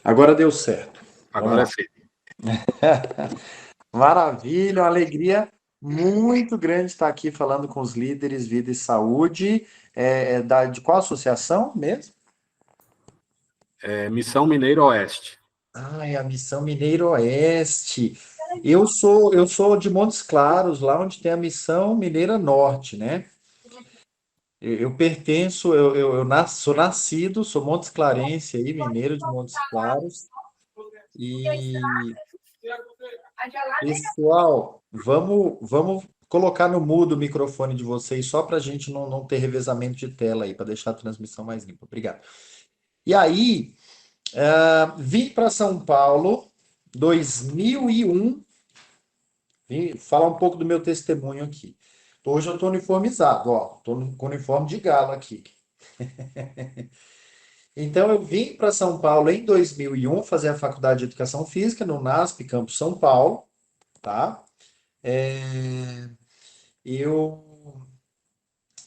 Agora deu certo. Vamos Agora lá. sim. Maravilha, uma alegria muito grande estar aqui falando com os líderes Vida e Saúde. De qual associação mesmo? Missão Mineiro Oeste. Ah, é a Missão Mineiro Oeste. Eu sou de Montes Claros, lá onde tem a Missão Mineira Norte, né? Eu pertenço, sou nascido, sou Montes Clarense aí, mineiro de Montes Claros. E pessoal, vamos colocar no mudo o microfone de vocês só para a gente não ter revezamento de tela aí, para deixar a transmissão mais limpa. Obrigado. E aí, vim para São Paulo, 2001, vim falar um pouco do meu testemunho aqui. Hoje eu estou uniformizado, ó, estou com uniforme de galo aqui. Então, eu vim para São Paulo em 2001 fazer a faculdade de Educação Física no NASP, Campus São Paulo, tá? Eu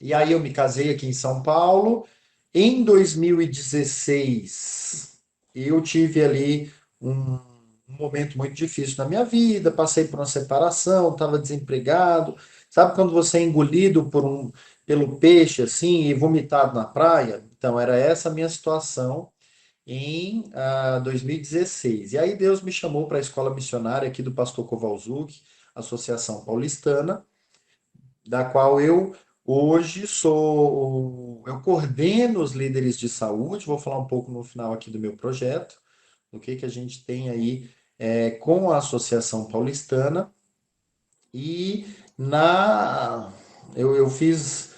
E aí eu me casei aqui em São Paulo. Em 2016, eu tive ali um momento muito difícil na minha vida, passei por uma separação, estava desempregado. Sabe quando você é engolido pelo peixe assim e vomitado na praia? Então era essa a minha situação em 2016. E aí Deus me chamou para a escola missionária aqui do pastor Kowalczuk, Associação Paulistana, da qual eu hoje eu coordeno os líderes de saúde, vou falar um pouco no final aqui do meu projeto, o que a gente tem aí com a Associação Paulistana, e na eu fiz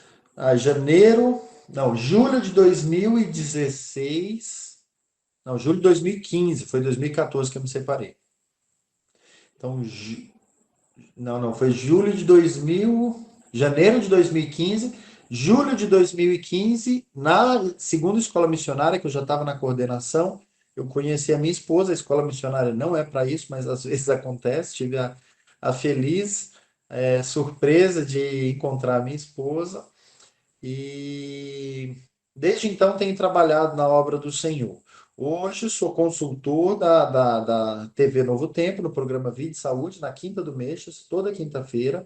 julho de 2016, não, julho de 2015, foi 2014 que eu me separei. Então, não, foi julho de 2000, janeiro de 2015, julho de 2015, na segunda escola missionária, que eu já estava na coordenação, eu conheci a minha esposa, a escola missionária não é para isso, mas às vezes acontece, tive a feliz surpresa de encontrar a minha esposa, e desde então tenho trabalhado na obra do Senhor. Hoje sou consultor da TV Novo Tempo, no programa Vida e Saúde, na Quinta do Meixas, toda quinta-feira.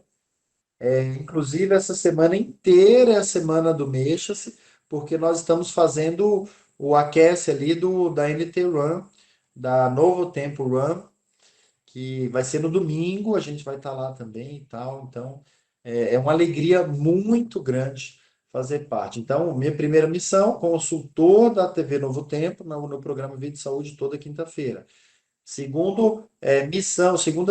Inclusive, essa semana inteira é a semana do Mexa-se, porque nós estamos fazendo o aquece ali da NT Run, da Novo Tempo Run, que vai ser no domingo, a gente vai estar lá também e tal. Então, é uma alegria muito grande fazer parte. Então, minha primeira missão, consultor da TV Novo Tempo, no programa Vida e Saúde, toda quinta-feira. Segunda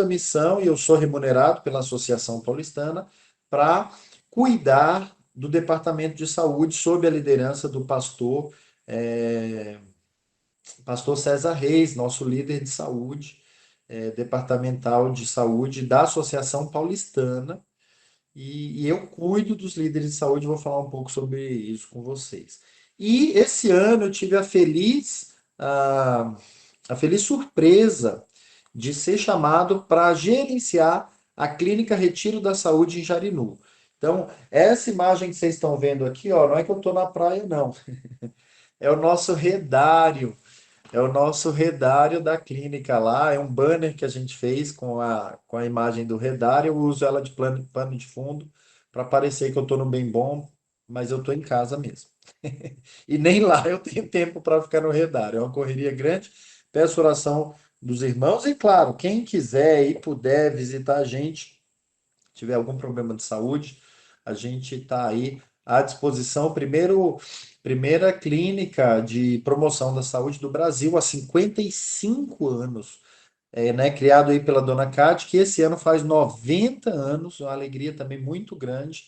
missão, e eu sou remunerado pela Associação Paulistana, para cuidar do Departamento de Saúde sob a liderança do pastor César Reis, nosso líder de saúde, departamental de saúde da Associação Paulistana, e eu cuido dos líderes de saúde, vou falar um pouco sobre isso com vocês. E esse ano eu tive a feliz surpresa de ser chamado para gerenciar a Clínica Retiro da Saúde em Jarinu. Então, essa imagem que vocês estão vendo aqui, ó, não é que eu estou na praia, não. É o nosso redário. É o nosso redário da clínica lá. É um banner que a gente fez com a imagem do redário. Eu uso ela de pano de fundo para parecer que eu estou no bem bom, mas eu estou em casa mesmo. E nem lá eu tenho tempo para ficar no redário. É uma correria grande. Peço oração dos irmãos e, claro, quem quiser e puder visitar a gente, tiver algum problema de saúde, a gente está aí à disposição. Primeira clínica de promoção da saúde do Brasil há 55 anos. Né, criado aí pela Dona Cate, que esse ano faz 90 anos, uma alegria também muito grande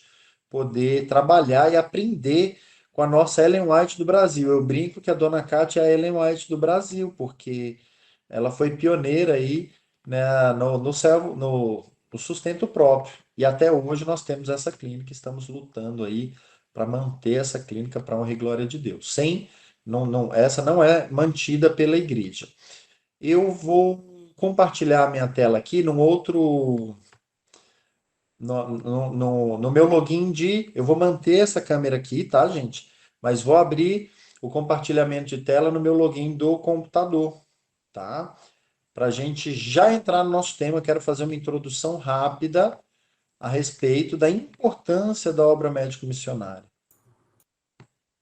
poder trabalhar e aprender com a nossa Ellen White do Brasil. Eu brinco que a Dona Cate é a Ellen White do Brasil, porque ela foi pioneira aí, né, no sustento próprio. E até hoje nós temos essa clínica, estamos lutando aí para manter essa clínica para a honra e glória de Deus. Essa não é mantida pela igreja. Eu vou compartilhar a minha tela aqui num outro. No meu login de. Eu vou manter essa câmera aqui, tá, gente? Mas vou abrir o compartilhamento de tela no meu login do computador. tá? Para a gente já entrar no nosso tema, eu quero fazer uma introdução rápida a respeito da importância da obra médico-missionária.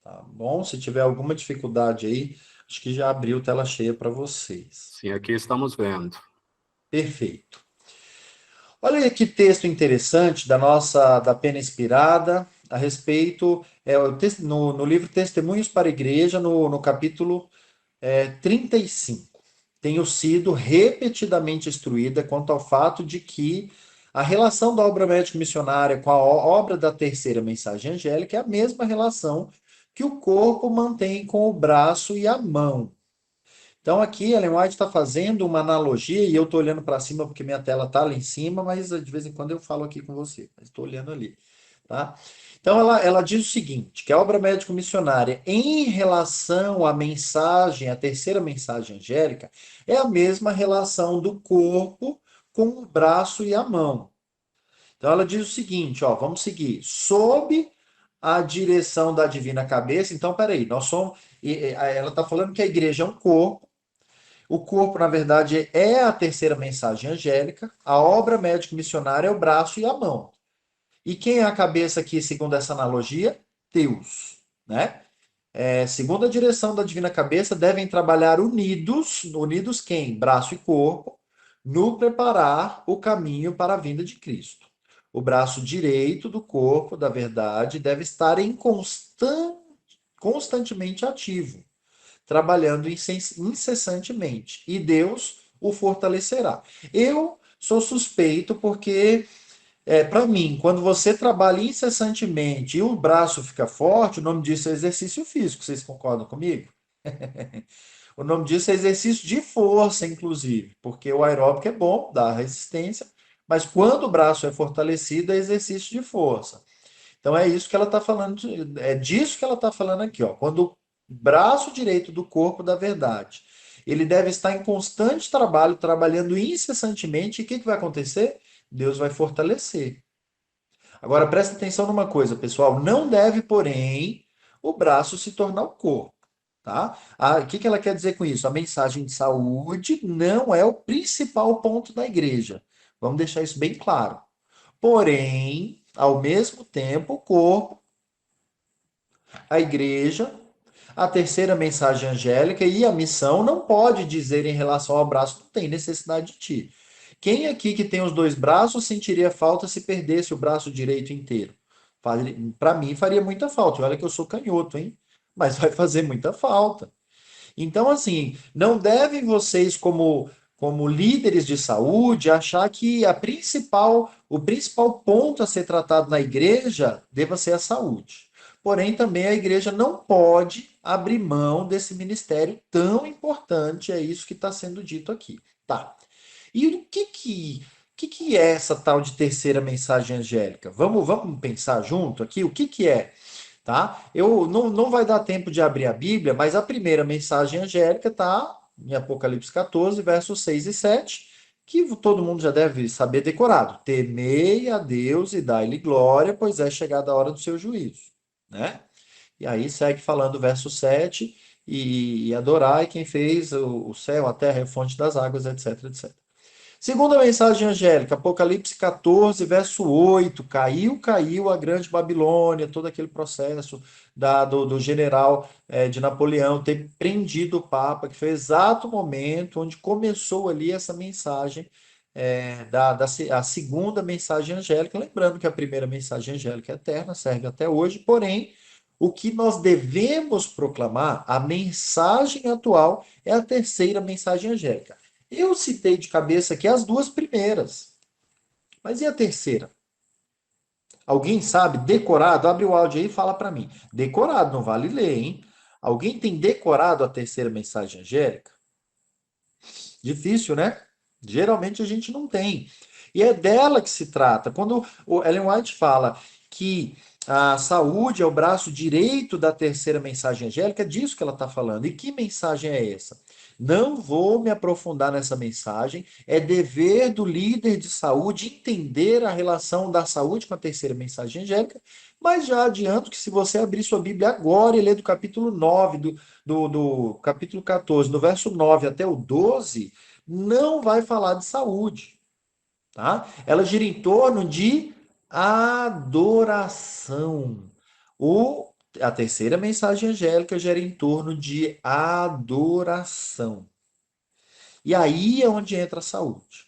Tá bom? Se tiver alguma dificuldade aí, acho que já abriu tela cheia para vocês. Sim, aqui estamos vendo. Perfeito. Olha aí que texto interessante da Pena Inspirada a respeito, no livro Testemunhos para a Igreja, no capítulo 35. Tenho sido repetidamente instruída quanto ao fato de que a relação da obra médico-missionária com a obra da terceira mensagem angélica é a mesma relação que o corpo mantém com o braço e a mão. Então aqui Ellen White está fazendo uma analogia, e eu estou olhando para cima porque minha tela está lá em cima, mas de vez em quando eu falo aqui com você, mas estou olhando ali. Tá? Então ela diz o seguinte, que a obra médico-missionária em relação à mensagem, a terceira mensagem angélica, é a mesma relação do corpo com o braço e a mão. Então ela diz o seguinte, ó, vamos seguir, sob a direção da divina cabeça. Então, peraí, nós somos, ela está falando que a igreja é um corpo. O corpo, na verdade, é a terceira mensagem angélica. A obra médico-missionária é o braço e a mão. E quem é a cabeça aqui, segundo essa analogia? Deus, né? Segundo a direção da divina cabeça, devem trabalhar unidos. Unidos quem? Braço e corpo, no preparar o caminho para a vinda de Cristo. O braço direito do corpo, da verdade, deve estar constantemente ativo, trabalhando incessantemente, e Deus o fortalecerá. Eu sou suspeito porque, para mim, quando você trabalha incessantemente e o braço fica forte, o nome disso é exercício físico, vocês concordam comigo? O nome disso é exercício de força, inclusive, porque o aeróbico é bom, dá resistência, mas quando o braço é fortalecido, é exercício de força. Então é isso que ela está falando, é disso que ela está falando aqui, ó. Quando o braço direito do corpo da verdade, ele deve estar em constante trabalho, trabalhando incessantemente, e o que vai acontecer? Deus vai fortalecer. Agora presta atenção numa coisa, pessoal, não deve, porém, o braço se tornar o corpo. Tá? O que ela quer dizer com isso? A mensagem de saúde não é o principal ponto da igreja. Vamos deixar isso bem claro. Porém, ao mesmo tempo, o corpo, a igreja, a terceira mensagem angélica e a missão não pode dizer em relação ao braço, não tem necessidade de ti. Quem aqui que tem os dois braços sentiria falta se perdesse o braço direito inteiro? Para mim faria muita falta. Olha que eu sou canhoto, hein? Mas vai fazer muita falta. Então, assim, não devem vocês, como líderes de saúde, achar que o principal ponto a ser tratado na igreja deva ser a saúde. Porém, também a igreja não pode abrir mão desse ministério tão importante, é isso que está sendo dito aqui. Tá. E o que é essa tal de terceira mensagem angélica? Vamos pensar junto aqui o que é, tá? Eu não vai dar tempo de abrir a Bíblia, mas a primeira mensagem angélica está em Apocalipse 14, versos 6 e 7, que todo mundo já deve saber decorado. Temei a Deus e dai-lhe glória, pois é chegada a hora do seu juízo, né? E aí segue falando o verso 7, e adorai quem fez o céu, a terra e a fonte das águas, etc, etc. Segunda mensagem angélica, Apocalipse 14, verso 8. Caiu a grande Babilônia, todo aquele processo do general de Napoleão ter prendido o Papa, que foi o exato momento onde começou ali essa mensagem, a segunda mensagem angélica. Lembrando que a primeira mensagem angélica é eterna, serve até hoje, porém, o que nós devemos proclamar, a mensagem atual, é a terceira mensagem angélica. Eu citei de cabeça aqui as duas primeiras. Mas e a terceira? Alguém sabe? Decorado? Abre o áudio aí e fala para mim. Decorado, não vale ler, hein? Alguém tem decorado a terceira mensagem angélica? Difícil, né? Geralmente a gente não tem. E é dela que se trata. Quando o Ellen White fala que a saúde é o braço direito da terceira mensagem angélica, é disso que ela está falando. E que mensagem é essa? Não vou me aprofundar nessa mensagem. É dever do líder de saúde entender a relação da saúde com a terceira mensagem angélica, mas já adianto que se você abrir sua Bíblia agora e ler do capítulo 9 do capítulo 14, do verso 9 até o 12, não vai falar de saúde, tá? Ela gira em torno de adoração. O, a terceira mensagem angélica gira em torno de adoração. E aí é onde entra a saúde,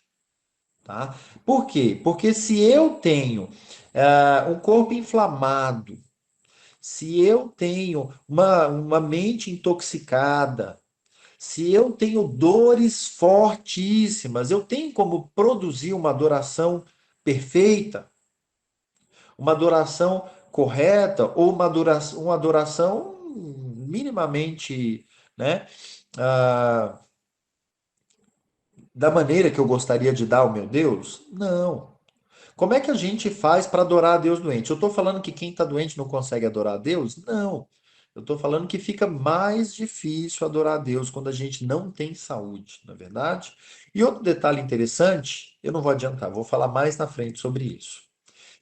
tá? Por quê? Porque se eu tenho um corpo inflamado, se eu tenho uma mente intoxicada, se eu tenho dores fortíssimas, eu tenho como produzir uma adoração perfeita, uma adoração correta ou uma adoração minimamente, né, ah, da maneira que eu gostaria de dar ao meu Deus? Não. Como é que a gente faz para adorar a Deus doente? Eu estou falando que quem está doente não consegue adorar a Deus? Não. Eu estou falando que fica mais difícil adorar a Deus quando a gente não tem saúde, não é verdade? E outro detalhe interessante, eu não vou adiantar, vou falar mais na frente sobre isso.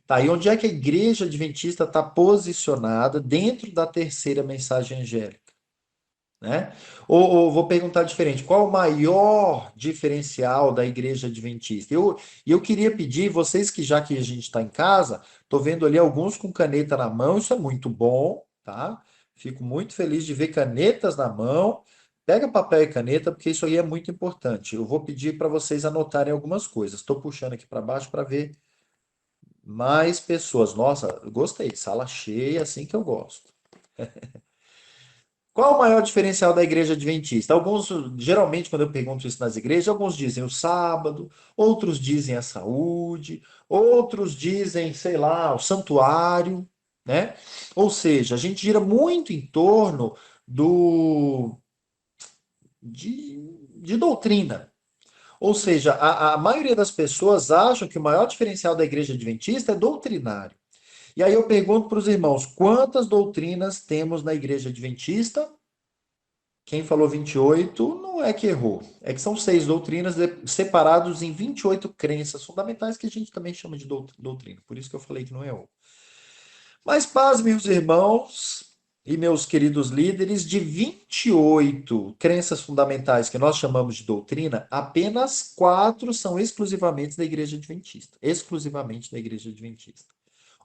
Tá, e onde é que a igreja adventista está posicionada dentro da terceira mensagem angélica? Né? Ou vou perguntar diferente, qual o maior diferencial da igreja adventista? Eu queria pedir, vocês que já que a gente está em casa, estou vendo ali alguns com caneta na mão, isso é muito bom, tá? Fico muito feliz de ver canetas na mão. Pega papel e caneta, porque isso aí é muito importante. Eu vou pedir para vocês anotarem algumas coisas. Estou puxando aqui para baixo para ver mais pessoas. Nossa, gostei, sala cheia, assim que eu gosto. Qual o maior diferencial da igreja adventista? Alguns, geralmente, quando eu pergunto isso nas igrejas, alguns dizem o sábado, outros dizem a saúde, outros dizem, sei lá, o santuário, né? Ou seja, a gente gira muito em torno do de doutrina. Ou seja, a maioria das pessoas acham que o maior diferencial da igreja adventista é doutrinário. E aí eu pergunto para os irmãos, quantas doutrinas temos na igreja adventista? Quem falou 28 não é que errou. É que são seis doutrinas separados em 28 crenças fundamentais que a gente também chama de doutrina. Por isso que eu falei que não errou. Mas paz, meus irmãos e meus queridos líderes, de 28 crenças fundamentais que nós chamamos de doutrina, apenas quatro são exclusivamente da Igreja Adventista. Exclusivamente da Igreja Adventista.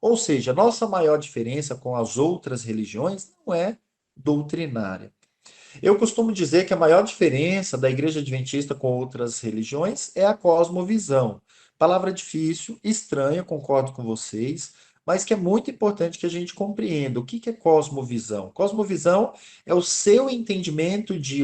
Ou seja, nossa maior diferença com as outras religiões não é doutrinária. Eu costumo dizer que a maior diferença da Igreja Adventista com outras religiões é a cosmovisão. Palavra difícil, estranha, concordo com vocês, mas que é muito importante que a gente compreenda. O que é cosmovisão? Cosmovisão é o seu entendimento de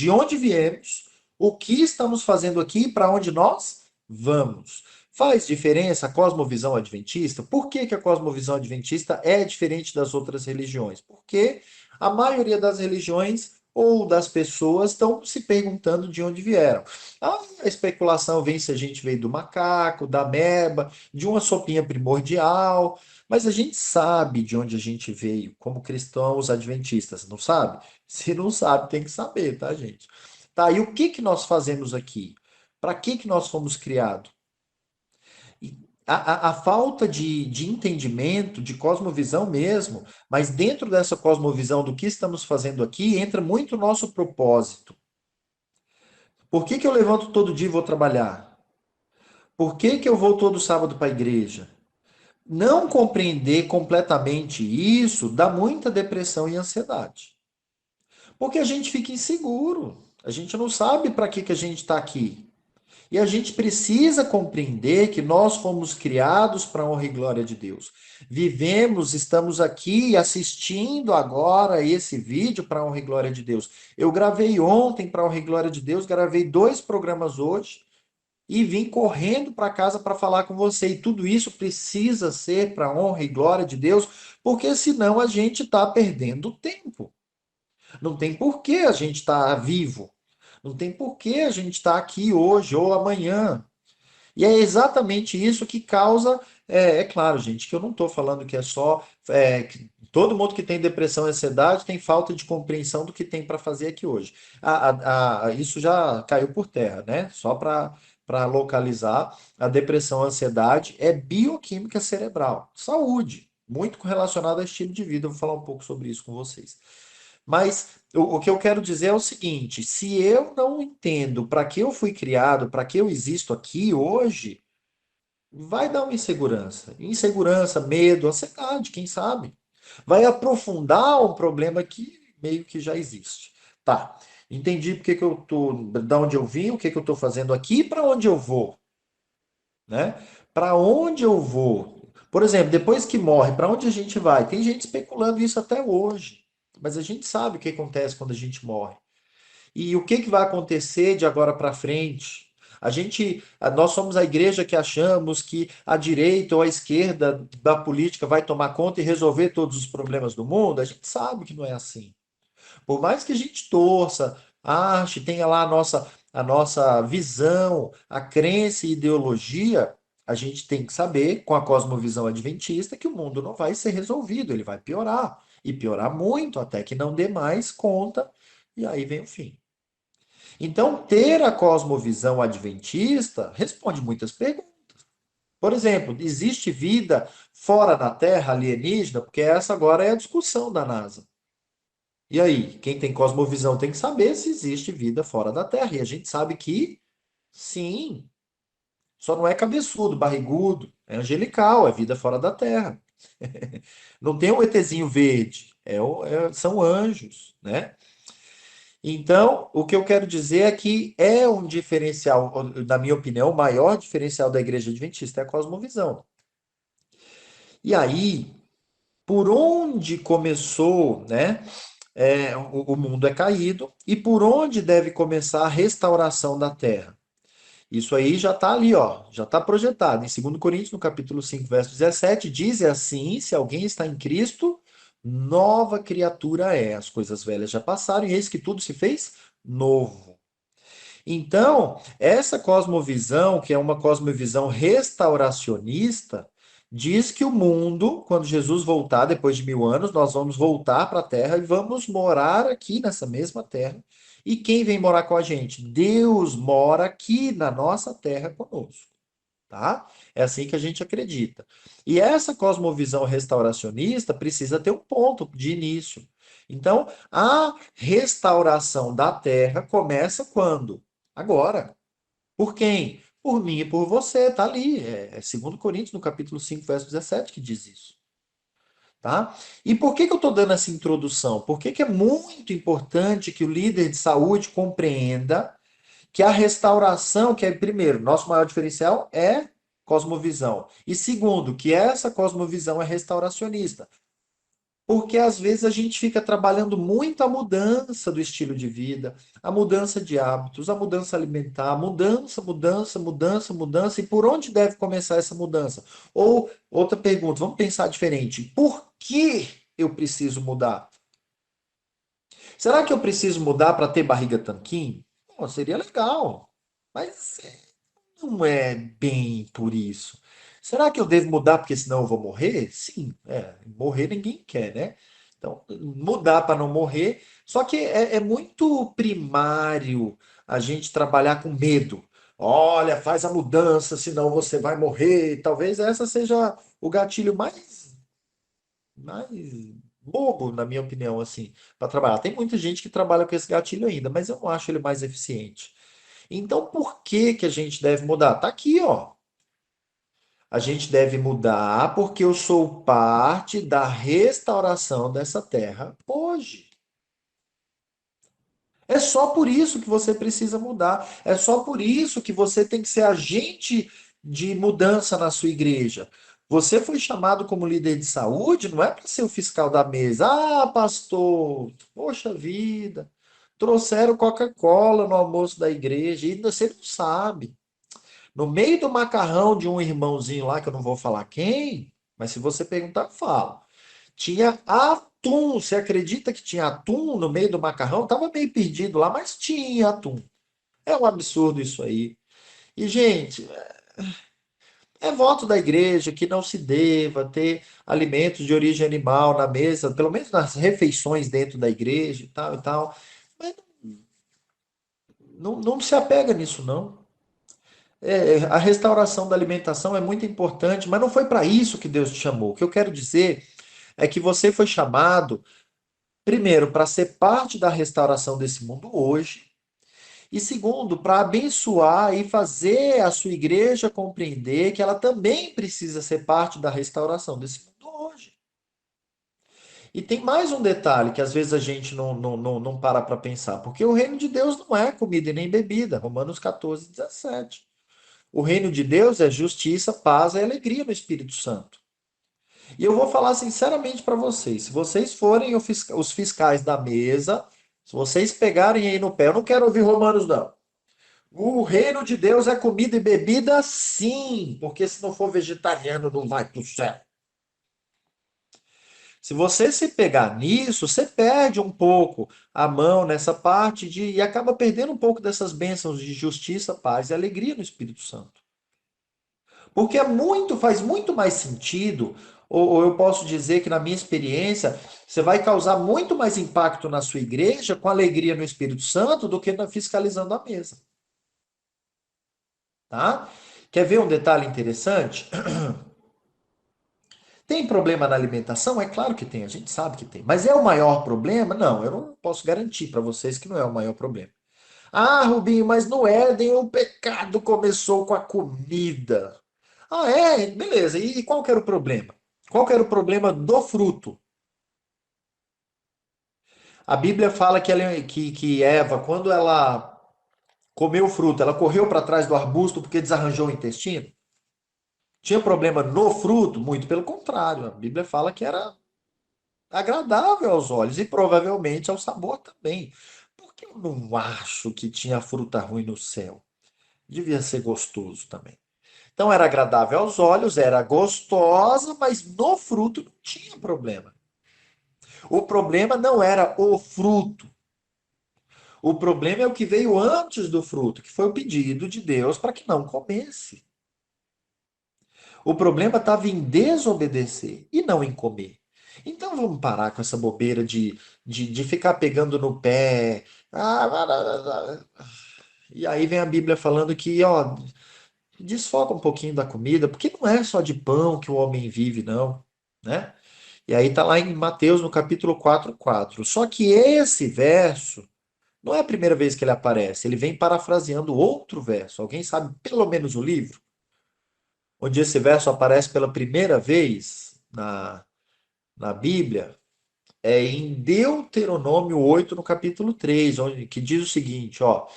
onde viemos, o que estamos fazendo aqui e para onde nós vamos. Faz diferença a cosmovisão adventista? Por que a cosmovisão adventista é diferente das outras religiões? Porque a maioria das religiões ou das pessoas estão se perguntando de onde vieram. A especulação vem se a gente veio do macaco, da ameba, de uma sopinha primordial, mas a gente sabe de onde a gente veio, como cristãos adventistas, não sabe? Se não sabe, tem que saber, tá, gente? Tá, e o que que nós fazemos aqui? Para que nós fomos criados? E a falta de entendimento, de cosmovisão mesmo, mas dentro dessa cosmovisão do que estamos fazendo aqui, entra muito o nosso propósito. Por que eu levanto todo dia e vou trabalhar? Por que eu vou todo sábado para a igreja? Não compreender completamente isso dá muita depressão e ansiedade. Porque a gente fica inseguro. A gente não sabe para que a gente está aqui. E a gente precisa compreender que nós fomos criados para a honra e glória de Deus. Vivemos, estamos aqui assistindo agora esse vídeo para a honra e glória de Deus. Eu gravei ontem para a honra e glória de Deus, gravei 2 programas hoje e vim correndo para casa para falar com você. E tudo isso precisa ser para a honra e glória de Deus, porque senão a gente está perdendo tempo. Não tem por que a gente estar vivo. Não tem por que a gente estar aqui hoje ou amanhã. E é exatamente isso que causa. É claro, gente, que eu não estou falando que é só Todo mundo que tem depressão e ansiedade tem falta de compreensão do que tem para fazer aqui hoje. Isso já caiu por terra, né? Só para localizar, a depressão e a ansiedade é bioquímica cerebral, saúde, muito relacionada ao estilo de vida. Eu vou falar um pouco sobre isso com vocês. Mas o que eu quero dizer é o seguinte: se eu não entendo para que eu fui criado, para que eu existo aqui hoje, vai dar uma insegurança. Insegurança, medo, ansiedade, quem sabe? Vai aprofundar um problema que meio que já existe. Tá. Entendi porque que eu tô, da onde eu vim, o que que eu estou fazendo aqui e para onde eu vou, né? Para onde eu vou? Por exemplo, depois que morre, para onde a gente vai? Tem gente especulando isso até hoje. Mas a gente sabe o que acontece quando a gente morre. E o que que vai acontecer de agora para frente? Nós somos a igreja que achamos que a direita ou a esquerda da política vai tomar conta e resolver todos os problemas do mundo. A gente sabe que não é assim. Por mais que a gente torça, ache, tenha lá a nossa visão, a crença e ideologia, a gente tem que saber, com a cosmovisão adventista, que o mundo não vai ser resolvido, ele vai piorar. E piorar muito, até que não dê mais conta, e aí vem o fim. Então, ter a cosmovisão adventista responde muitas perguntas. Por exemplo, existe vida fora da Terra, alienígena? Porque essa agora é a discussão da NASA. E aí, quem tem cosmovisão tem que saber se existe vida fora da Terra. E a gente sabe que sim, só não é cabeçudo, barrigudo, é angelical, é vida fora da Terra. Não tem um ETzinho verde, são anjos, né? Então, o que eu quero dizer é que é um diferencial, na minha opinião, o maior diferencial da Igreja Adventista é a cosmovisão. E aí, por onde começou, né? O mundo é caído, e por onde deve começar a restauração da terra? Isso aí já está ali, ó, já está projetado. Em 2 Coríntios, no capítulo 5, verso 17, diz assim: se alguém está em Cristo, nova criatura é. As coisas velhas já passaram, e eis que tudo se fez novo. Então, essa cosmovisão, que é uma cosmovisão restauracionista, diz que o mundo, quando Jesus voltar, depois de 1000 anos, nós vamos voltar para a Terra e vamos morar aqui nessa mesma Terra. E quem vem morar com a gente? Deus mora aqui na nossa Terra conosco, tá? É assim que a gente acredita. E essa cosmovisão restauracionista precisa ter um ponto de início. Então, a restauração da Terra começa quando? Agora. Por quem? Por mim e por você, tá ali. É 2 Coríntios, no capítulo 5, verso 17, que diz isso. Tá? E por que que eu estou dando essa introdução? Porque que é muito importante que o líder de saúde compreenda que a restauração, que é, primeiro, nosso maior diferencial é cosmovisão. E segundo, que essa cosmovisão é restauracionista. Porque às vezes a gente fica trabalhando muito a mudança do estilo de vida, a mudança de hábitos, a mudança alimentar, mudança, mudança, mudança, mudança. E por onde deve começar essa mudança? Ou outra pergunta, vamos pensar diferente. Por que eu preciso mudar? Será que eu preciso mudar para ter barriga tanquinho? Pô, seria legal, mas não é bem por isso. Será que eu devo mudar porque senão eu vou morrer? Sim, morrer ninguém quer, né? Então, mudar para não morrer. Só que é muito primário a gente trabalhar com medo. Olha, faz a mudança, senão você vai morrer. Talvez essa seja o gatilho mais bobo, na minha opinião, assim, para trabalhar. Tem muita gente que trabalha com esse gatilho ainda, mas eu não acho ele mais eficiente. Então, por que que a gente deve mudar? Tá aqui, ó. A gente deve mudar porque eu sou parte da restauração dessa terra hoje. É só por isso que você precisa mudar. É só por isso que você tem que ser agente de mudança na sua igreja. Você foi chamado como líder de saúde, não é para ser o fiscal da mesa. Ah, pastor, poxa vida, trouxeram Coca-Cola no almoço da igreja e você não sabe. No meio do macarrão de um irmãozinho lá, que eu não vou falar quem, mas se você perguntar, eu falo. Tinha atum. Você acredita que tinha atum no meio do macarrão? Tava meio perdido lá, mas tinha atum. É um absurdo isso aí. E, gente, É voto da igreja que não se deva ter alimentos de origem animal na mesa, pelo menos nas refeições dentro da igreja e tal e tal. Mas não se apega nisso, não. A restauração da alimentação é muito importante, mas não foi para isso que Deus te chamou. O que eu quero dizer é que você foi chamado, primeiro, para ser parte da restauração desse mundo hoje, e segundo, para abençoar e fazer a sua igreja compreender que ela também precisa ser parte da restauração desse mundo hoje. E tem mais um detalhe que às vezes a gente não para pensar, porque o reino de Deus não é comida e nem bebida, Romanos 14, 17. O reino de Deus é justiça, paz e alegria no Espírito Santo. E eu vou falar sinceramente para vocês, se vocês forem os fiscais da mesa, se vocês pegarem aí no pé, eu não quero ouvir Romanos não. O reino de Deus é comida e bebida, sim, porque se não for vegetariano não vai para o céu. Se você se pegar nisso, você perde um pouco a mão nessa parte e acaba perdendo um pouco dessas bênçãos de justiça, paz e alegria no Espírito Santo. Porque faz muito mais sentido, ou eu posso dizer que na minha experiência, você vai causar muito mais impacto na sua igreja com alegria no Espírito Santo do que fiscalizando a mesa, tá? Quer ver um detalhe interessante? Tem problema na alimentação? É claro que tem, a gente sabe que tem. Mas é o maior problema? Não, eu não posso garantir para vocês que não é o maior problema. Ah, Rubinho, mas no Éden o pecado começou com a comida. Ah, é? Beleza. E qual que era o problema? Qual que era o problema do fruto? A Bíblia fala que Eva, quando ela comeu o fruto, ela correu para trás do arbusto porque desarranjou o intestino? Tinha problema no fruto? Muito pelo contrário. A Bíblia fala que era agradável aos olhos e provavelmente ao sabor também. Porque eu não acho que tinha fruta ruim no céu. Devia ser gostoso também. Então era agradável aos olhos, era gostosa, mas no fruto não tinha problema. O problema não era o fruto. O problema é o que veio antes do fruto, que foi o pedido de Deus para que não comesse. O problema estava em desobedecer e não em comer. Então vamos parar com essa bobeira de ficar pegando no pé. E aí vem a Bíblia falando que, ó, desfoca um pouquinho da comida, porque não é só de pão que o homem vive, não, né? E aí tá lá em Mateus, no capítulo 4:4. Só que esse verso não é a primeira vez que ele aparece, ele vem parafraseando outro verso. Alguém sabe pelo menos o livro? Onde esse verso aparece pela primeira vez na Bíblia? É em Deuteronômio 8, no capítulo 3, onde, que diz o seguinte, ó.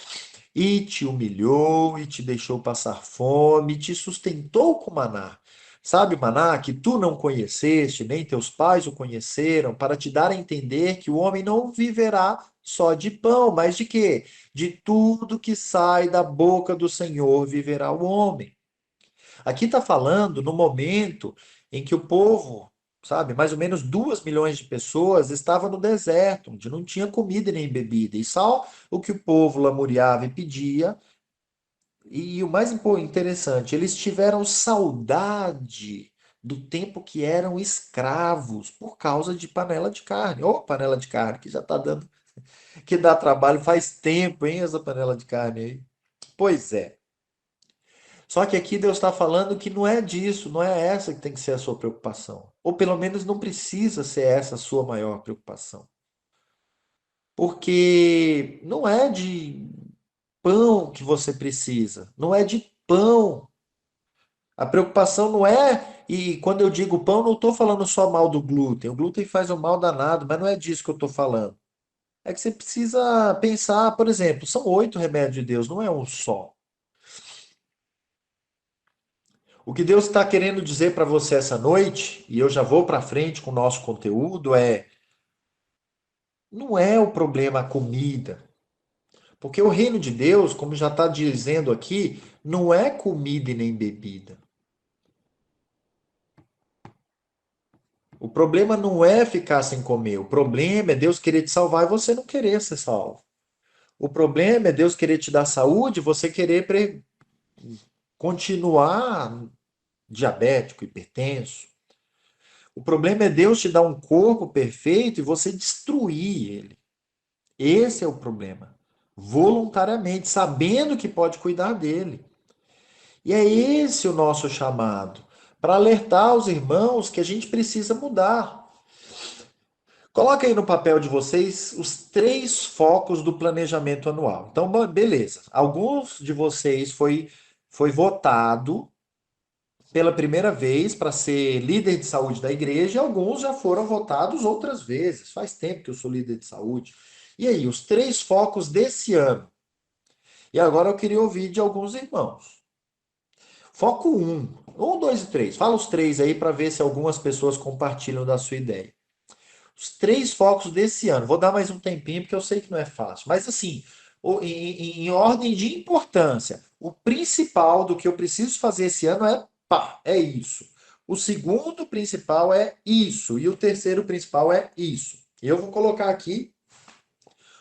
E te humilhou, e te deixou passar fome, e te sustentou com maná. Sabe, maná, que tu não conheceste, nem teus pais o conheceram, para te dar a entender que o homem não viverá só de pão, mas de quê? De tudo que sai da boca do Senhor viverá o homem. Aqui está falando no momento em que o povo, sabe, mais ou menos 2 milhões de pessoas estavam no deserto, onde não tinha comida nem bebida, e só o que o povo lamuriava e pedia. E o mais interessante, eles tiveram saudade do tempo que eram escravos por causa de panela de carne. Ô, panela de carne, que já está dando, que dá trabalho faz tempo, hein, essa panela de carne aí. Pois é. Só que aqui Deus está falando que não é disso, não é essa que tem que ser a sua preocupação. Ou pelo menos não precisa ser essa a sua maior preocupação. Porque não é de pão que você precisa, não é de pão. A preocupação não é, e quando eu digo pão, não estou falando só mal do glúten. O glúten faz um mal danado, mas não é disso que eu estou falando. É que você precisa pensar, por exemplo, são 8 remédios de Deus, não é um só. O que Deus está querendo dizer para você essa noite, e eu já vou para frente com o nosso conteúdo, não é o problema a comida. Porque o reino de Deus, como já está dizendo aqui, não é comida e nem bebida. O problema não é ficar sem comer. O problema é Deus querer te salvar e você não querer ser salvo. O problema é Deus querer te dar saúde e você querer continuar. diabético, hipertenso. O problema é Deus te dar um corpo perfeito e você destruir ele. Esse é o problema. Voluntariamente, sabendo que pode cuidar dele. E é esse o nosso chamado, para alertar os irmãos que a gente precisa mudar. Coloca aí no papel de vocês os 3 focos do planejamento anual. Então, beleza. Alguns de vocês foi votado pela primeira vez para ser líder de saúde da igreja, e alguns já foram votados outras vezes. Faz tempo que eu sou líder de saúde. E aí, os 3 focos desse ano. E agora eu queria ouvir de alguns irmãos. Foco 1, 2 e 3. Fala os 3 aí para ver se algumas pessoas compartilham da sua ideia. Os 3 focos desse ano. Vou dar mais um tempinho, porque eu sei que não é fácil. Mas assim, em ordem de importância, o principal do que eu preciso fazer esse ano é isso. O segundo principal é isso. E o terceiro principal é isso. Eu vou colocar aqui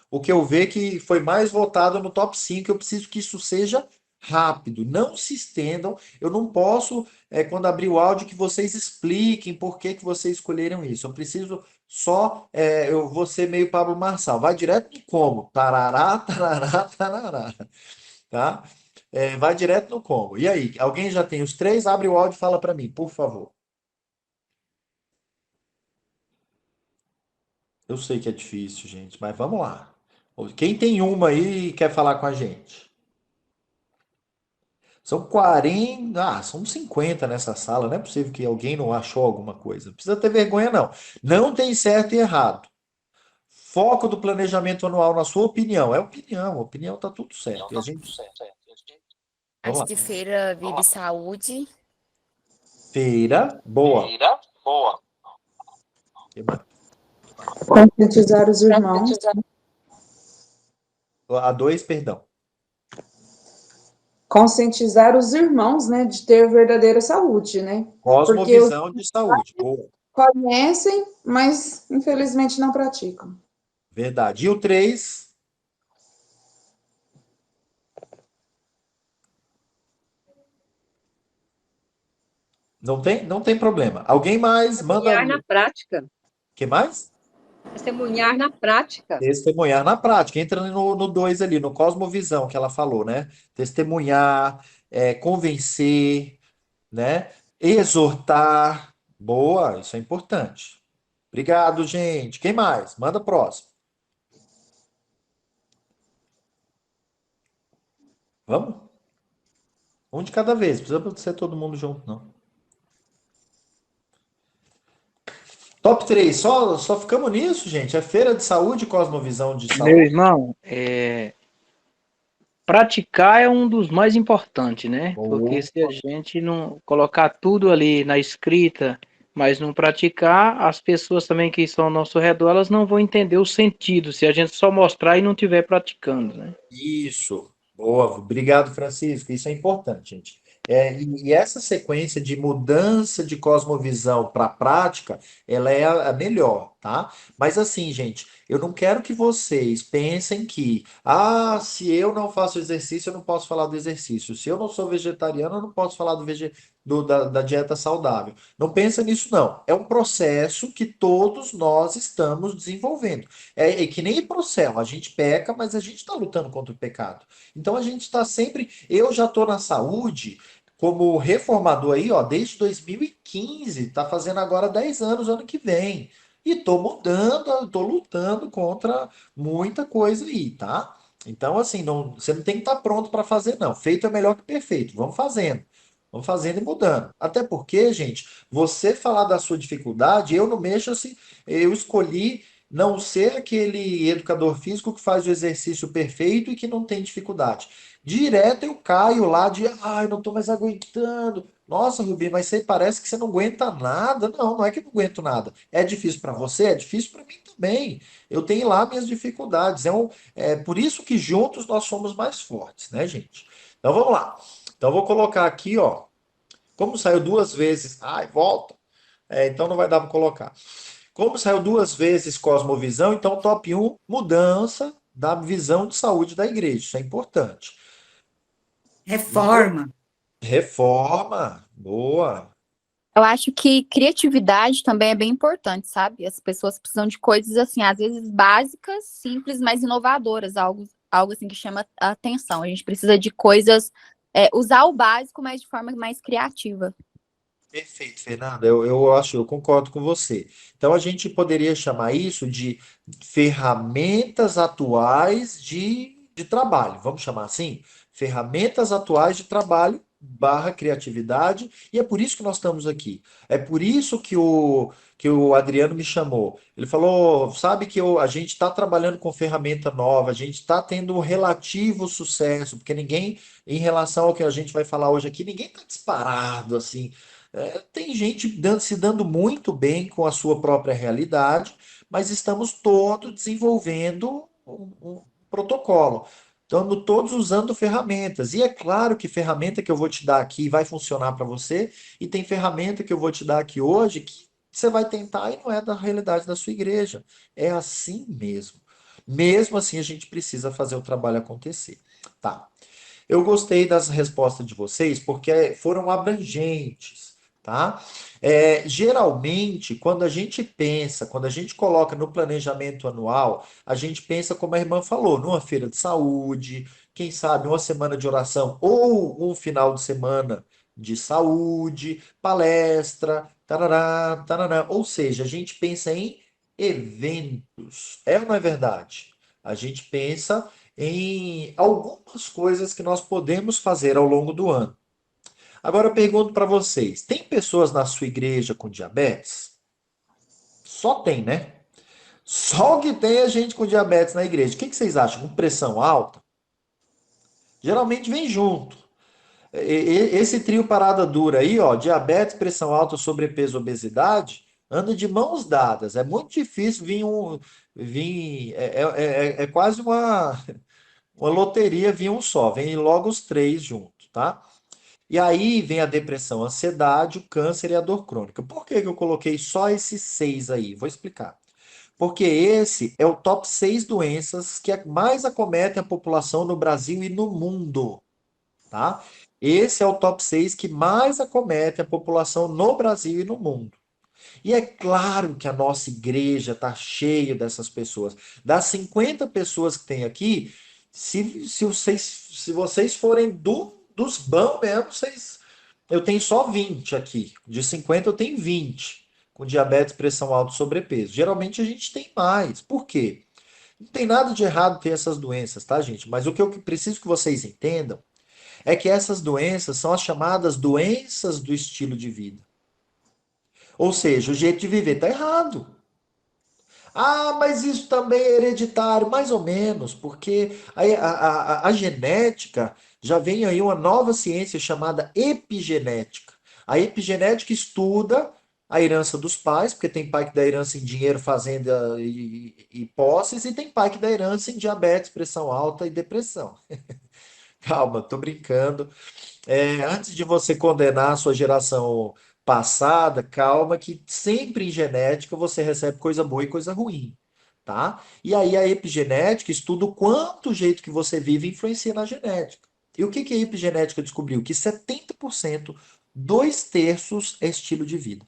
o que eu ver que foi mais votado no top 5. Eu preciso que isso seja rápido, não se estendam. Eu não posso, quando abrir o áudio, que vocês expliquem por que que vocês escolheram isso. Eu preciso só, eu vou ser meio Pablo Marçal, vai direto no como, tarará, tarará, tarará, tá? Vai direto no como. E aí, alguém já tem os 3? Abre o áudio e fala para mim, por favor. Eu sei que é difícil, gente, mas vamos lá. Quem tem uma aí e quer falar com a gente? São 40, são 50 nessa sala. Não é possível que alguém não achou alguma coisa. Não precisa ter vergonha, não. Não tem certo e errado. Foco do planejamento anual, na sua opinião. É opinião, opinião tá tudo certo. E a gente. Vamos Acho lá. que feira, vida e saúde. Feira, boa. Que mais? Conscientizar os irmãos. A 2, perdão. Conscientizar os irmãos, né, de ter verdadeira saúde, né? Porque os Cosmovisão de saúde. Boa. conhecem, mas infelizmente não praticam. Verdade. E o 3? Não tem? Não tem problema. Alguém mais? Manda. Testemunhar na prática. Que mais? Testemunhar na prática. Testemunhar na prática. Entra no 2 ali, no cosmovisão que ela falou, né? Testemunhar, convencer, né? Exortar. Boa, isso é importante. Obrigado, gente. Quem mais? Manda próximo. Vamos? Um de cada vez. Não precisa ser todo mundo junto, não. Top 3. Só ficamos nisso, gente. É Feira de Saúde e Cosmovisão de Meu Saúde. irmão, praticar é um dos mais importantes, né? Porque se a gente não colocar tudo ali na escrita, mas não praticar, as pessoas também que estão ao nosso redor, elas não vão entender o sentido, se a gente só mostrar e não estiver praticando, né? Isso. Boa. Obrigado, Francisco. Isso é importante, gente. E essa sequência de mudança de cosmovisão para a prática, ela é a melhor, tá? Mas assim, gente, eu não quero que vocês pensem que, se eu não faço exercício, eu não posso falar do exercício. Se eu não sou vegetariano, eu não posso falar da dieta saudável. Não pensa nisso, não. É um processo que todos nós estamos desenvolvendo. É que nem ir pro céu. A gente peca, mas a gente está lutando contra o pecado. Então a gente está sempre. Eu já estou na saúde como reformador aí, ó, desde 2015. Tá fazendo agora 10 anos ano que vem. E tô mudando, tô lutando contra muita coisa aí, tá? Então, assim, você não tem que estar pronto para fazer, não. Feito é melhor que perfeito. Vamos fazendo. Vamos fazendo e mudando. Até porque, gente, você falar da sua dificuldade, eu não mexo assim. Eu escolhi não ser aquele educador físico que faz o exercício perfeito e que não tem dificuldade. Direto eu caio lá de, ai, não tô mais aguentando. Nossa, Rubi, mas você parece que você não aguenta nada. Não, não é que eu não aguento nada. É difícil para você, é difícil para mim também. Eu tenho lá minhas dificuldades. É por isso que juntos nós somos mais fortes, né, gente? Então vamos lá. Então eu vou colocar aqui, ó. Como saiu 2 vezes, ai, volta. Então não vai dar para colocar. Como saiu 2 vezes Cosmovisão, então top 1, mudança da visão de saúde da igreja. Isso é importante. Reforma. Reforma. Boa. Eu acho que criatividade também é bem importante, sabe? As pessoas precisam de coisas assim, às vezes básicas, simples, mas inovadoras, algo assim que chama a atenção. A gente precisa de coisas, usar o básico, mas de forma mais criativa. Perfeito, Fernanda. Eu acho, eu concordo com você. Então a gente poderia chamar isso de ferramentas atuais de trabalho. Vamos chamar assim? Ferramentas atuais de trabalho barra criatividade. E é por isso que nós estamos aqui. É por isso que o Adriano me chamou. Ele falou, sabe que a gente está trabalhando com ferramenta nova, a gente está tendo um relativo sucesso, porque ninguém, em relação ao que a gente vai falar hoje aqui, ninguém está disparado assim. Tem gente se dando muito bem com a sua própria realidade, mas estamos todos desenvolvendo um protocolo. Estamos todos usando ferramentas. E é claro que ferramenta que eu vou te dar aqui vai funcionar para você, e tem ferramenta que eu vou te dar aqui hoje que você vai tentar e não é da realidade da sua igreja. É assim mesmo. Mesmo assim, a gente precisa fazer o trabalho acontecer. Tá. Eu gostei das respostas de vocês porque foram abrangentes, tá? Geralmente, quando a gente pensa, quando a gente coloca no planejamento anual, a gente pensa, como a irmã falou, numa feira de saúde, quem sabe uma semana de oração ou um final de semana de saúde, palestra, tarará, tarará. Ou seja, a gente pensa em eventos. É ou não é verdade? A gente pensa em algumas coisas que nós podemos fazer ao longo do ano. Agora eu pergunto para vocês: tem pessoas na sua igreja com diabetes? Só tem, né? Só o que tem é gente com diabetes na igreja. O que vocês acham? Com pressão alta? Geralmente vem junto. Esse trio parada dura aí, ó, diabetes, pressão alta, sobrepeso, obesidade, anda de mãos dadas. É muito difícil é quase uma loteria vir um só, vem logo os três juntos, tá? E aí vem a depressão, a ansiedade, o câncer e a dor crônica. Por que que eu coloquei só esses seis aí? Vou explicar. Porque esse é o top 6 doenças que mais acometem a população no Brasil e no mundo, tá? Esse é o top 6 que mais acomete a população no Brasil e no mundo. E é claro que a nossa igreja está cheia dessas pessoas. Das 50 pessoas que tem aqui, se vocês forem dos bons mesmo, eu tenho só 20 aqui. De 50 eu tenho 20 com diabetes, pressão alta e sobrepeso. Geralmente a gente tem mais. Por quê? Não tem nada de errado ter essas doenças, tá, gente? Mas o que eu preciso que vocês entendam é que essas doenças são as chamadas doenças do estilo de vida. Ou seja, o jeito de viver está errado. Ah, mas isso também é hereditário, mais ou menos, porque a genética já vem aí uma nova ciência chamada epigenética. A epigenética estuda a herança dos pais, porque tem pai que dá herança em dinheiro, fazenda e posses, e tem pai que dá herança em diabetes, pressão alta e depressão. Calma, tô brincando. Antes de você condenar a sua geração passada, calma, que sempre em genética você recebe coisa boa e coisa ruim, tá? E aí a epigenética estuda o quanto o jeito que você vive influencia na genética. E o que que a epigenética descobriu? Que 70%, dois terços é estilo de vida.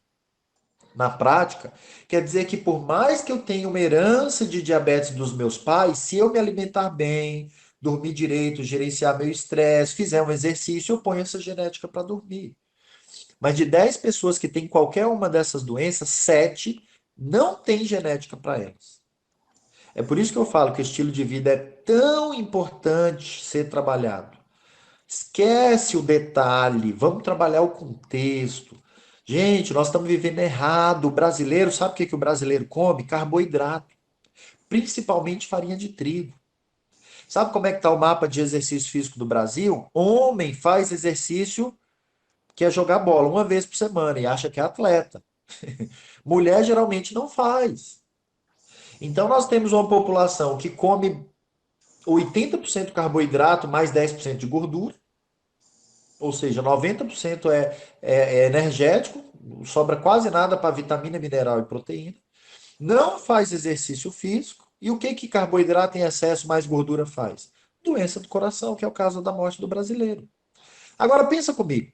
Na prática, quer dizer que por mais que eu tenha uma herança de diabetes dos meus pais, se eu me alimentar bem, dormir direito, gerenciar meu estresse, fizer um exercício, eu ponho essa genética para dormir. Mas de 10 pessoas que têm qualquer uma dessas doenças, 7 não têm genética para elas. É por isso que eu falo que o estilo de vida é tão importante ser trabalhado. Esquece o detalhe, vamos trabalhar o contexto. Gente, nós estamos vivendo errado. O brasileiro, sabe o que que o brasileiro come? Carboidrato, principalmente farinha de trigo. Sabe como é que está o mapa de exercício físico do Brasil? Homem faz exercício que é jogar bola uma vez por semana e acha que é atleta. Mulher geralmente não faz. Então nós temos uma população que come 80% carboidrato mais 10% de gordura, ou seja, 90% é energético, não sobra quase nada para vitamina, mineral e proteína. Não faz exercício físico. E o que que carboidrato em excesso mais gordura faz? Doença do coração, que é o caso da morte do brasileiro. Agora pensa comigo.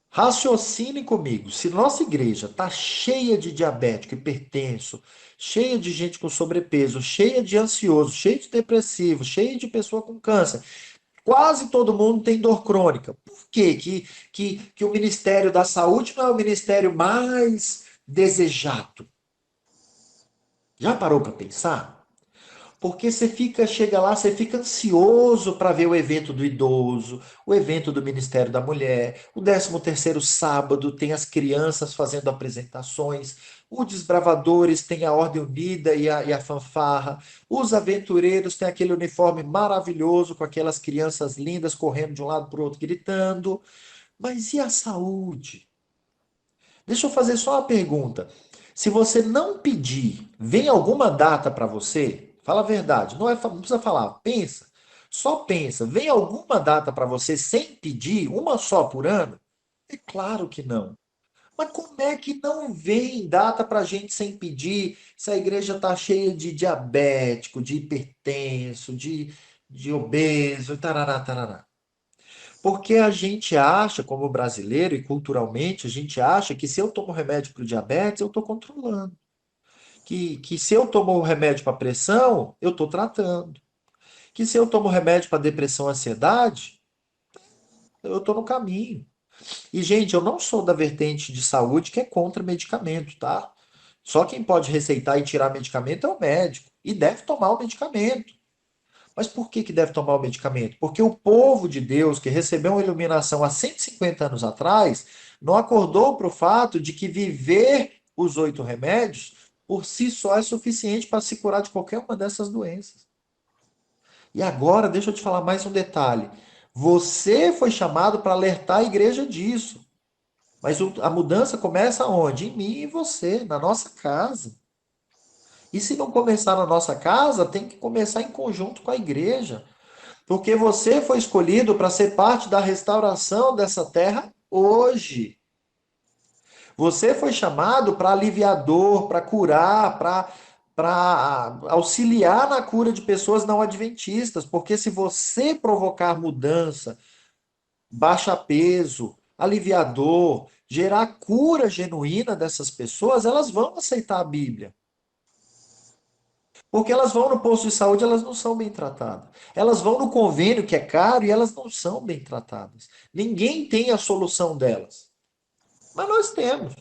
Raciocine comigo. Se nossa igreja está cheia de diabético, hipertenso, cheia de gente com sobrepeso, cheia de ansioso, cheia de depressivo, cheia de pessoa com câncer, quase todo mundo tem dor crônica. Por quê que o Ministério da Saúde não é o ministério mais desejado? Já parou para pensar? Porque chega lá, você fica ansioso para ver o evento do idoso, o evento do Ministério da Mulher, o 13º sábado tem as crianças fazendo apresentações, os desbravadores tem a Ordem Unida e a fanfarra, os aventureiros têm aquele uniforme maravilhoso com aquelas crianças lindas correndo de um lado para o outro gritando. Mas e a saúde? Deixa eu fazer só uma pergunta. Se você não pedir, vem alguma data para você? Fala a verdade, não precisa falar, pensa. Só pensa, vem alguma data para você sem pedir, uma só por ano? É claro que não. Mas como é que não vem data para gente sem pedir, se a igreja está cheia de diabético, de hipertenso, de obeso, tarará, tarará? Porque a gente acha, como brasileiro e culturalmente, a gente acha que se eu tomo remédio para o diabetes, eu estou controlando. Que se eu tomo remédio para pressão, eu estou tratando. Que se eu tomo remédio para depressão, ansiedade, eu estou no caminho. E, gente, eu não sou da vertente de saúde que é contra medicamento, tá? Só quem pode receitar e tirar medicamento é o médico. E deve tomar o medicamento. Mas por que deve tomar o medicamento? Porque o povo de Deus, que recebeu uma iluminação há 150 anos atrás, não acordou para o fato de que viver os 8 remédios por si só é suficiente para se curar de qualquer uma dessas doenças. E agora, deixa eu te falar mais um detalhe. Você foi chamado para alertar a igreja disso. Mas a mudança começa onde? Em mim e em você, na nossa casa. E se não começar na nossa casa, tem que começar em conjunto com a igreja. Porque você foi escolhido para ser parte da restauração dessa terra hoje. Você foi chamado para aliviar dor, para curar, para auxiliar na cura de pessoas não adventistas. Porque se você provocar mudança, baixa peso, aliviar dor, gerar cura genuína dessas pessoas, elas vão aceitar a Bíblia. Porque elas vão no posto de saúde, elas não são bem tratadas. Elas vão no convênio, que é caro, e elas não são bem tratadas. Ninguém tem a solução delas. Mas nós temos.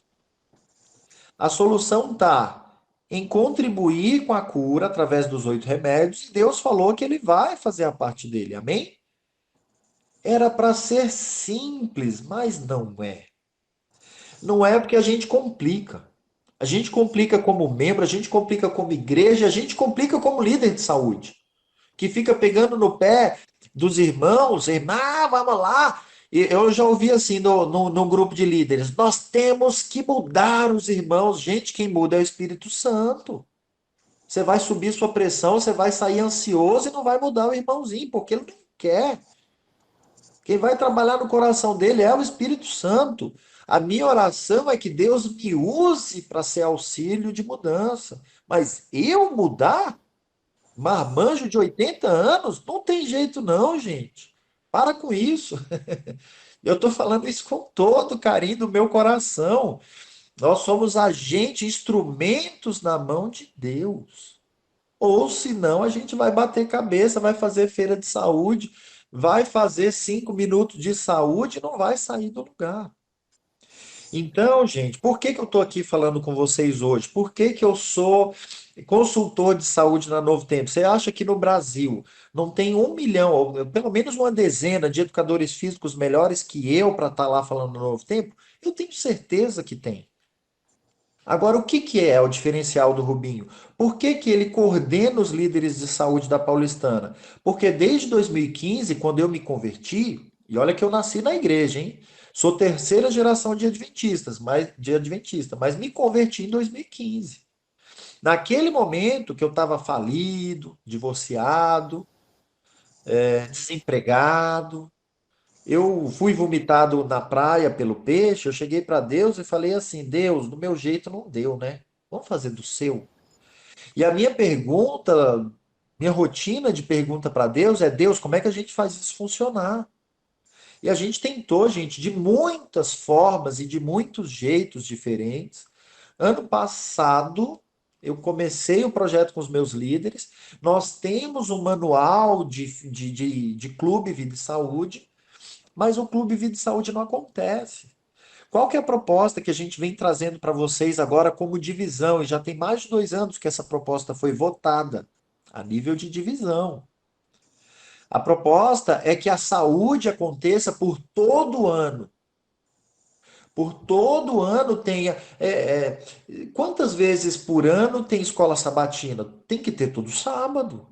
A solução está em contribuir com a cura através dos 8 remédios, e Deus falou que ele vai fazer a parte dele. Amém? Era para ser simples, mas não é. Não é porque a gente complica. A gente complica como membro, a gente complica como igreja, a gente complica como líder de saúde. Que fica pegando no pé dos irmãos, irmã, vamos lá. Eu já ouvi assim no grupo de líderes, nós temos que mudar os irmãos. Gente, quem muda é o Espírito Santo. Você vai subir sua pressão, você vai sair ansioso e não vai mudar o irmãozinho, porque ele não quer. Quem vai trabalhar no coração dele é o Espírito Santo. A minha oração é que Deus me use para ser auxílio de mudança. Mas eu mudar? Marmanjo de 80 anos? Não tem jeito não, gente. Para com isso. Eu estou falando isso com todo carinho do meu coração. Nós somos agentes, instrumentos na mão de Deus. Ou senão a gente vai bater cabeça, vai fazer feira de saúde, vai fazer 5 minutos de saúde e não vai sair do lugar. Então, gente, por que eu estou aqui falando com vocês hoje? Por que eu sou consultor de saúde na Novo Tempo? Você acha que no Brasil não tem 1 milhão, ou pelo menos uma dezena de educadores físicos melhores que eu para estar lá falando no Novo Tempo? Eu tenho certeza que tem. Agora, o que é o diferencial do Rubinho? Por que ele coordena os líderes de saúde da Paulistana? Porque desde 2015, quando eu me converti, e olha que eu nasci na igreja, hein? Sou terceira geração de adventista, mas me converti em 2015. Naquele momento que eu estava falido, divorciado, desempregado, eu fui vomitado na praia pelo peixe, eu cheguei para Deus e falei assim, Deus, do meu jeito não deu, né? Vamos fazer do seu. E a minha pergunta Minha rotina de pergunta para Deus é: Deus, como é que a gente faz isso funcionar? E a gente tentou, gente, de muitas formas e de muitos jeitos diferentes. Ano passado, eu comecei o projeto com os meus líderes. Nós temos um manual de Clube Vida e Saúde, mas o Clube Vida e Saúde não acontece. Qual que é a proposta que a gente vem trazendo para vocês agora como divisão? E já tem mais de 2 anos que essa proposta foi votada a nível de divisão. A proposta é que a saúde aconteça por todo ano. Por todo ano tenha. Quantas vezes por ano tem escola sabatina? Tem que ter todo sábado.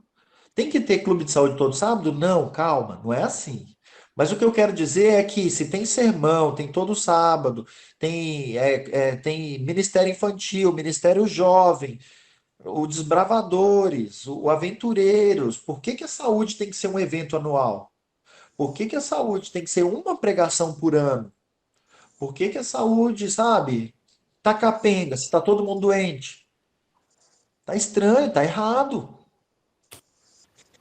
Tem que ter clube de saúde todo sábado? Não, calma, não é assim. Mas o que eu quero dizer é que se tem sermão, tem todo sábado, tem ministério infantil, ministério jovem, o Desbravadores, o Aventureiros, por que que a saúde tem que ser um evento anual? Por que que a saúde tem que ser uma pregação por ano? Por que que a saúde, sabe, tá capenga, se tá todo mundo doente? Tá estranho, tá errado.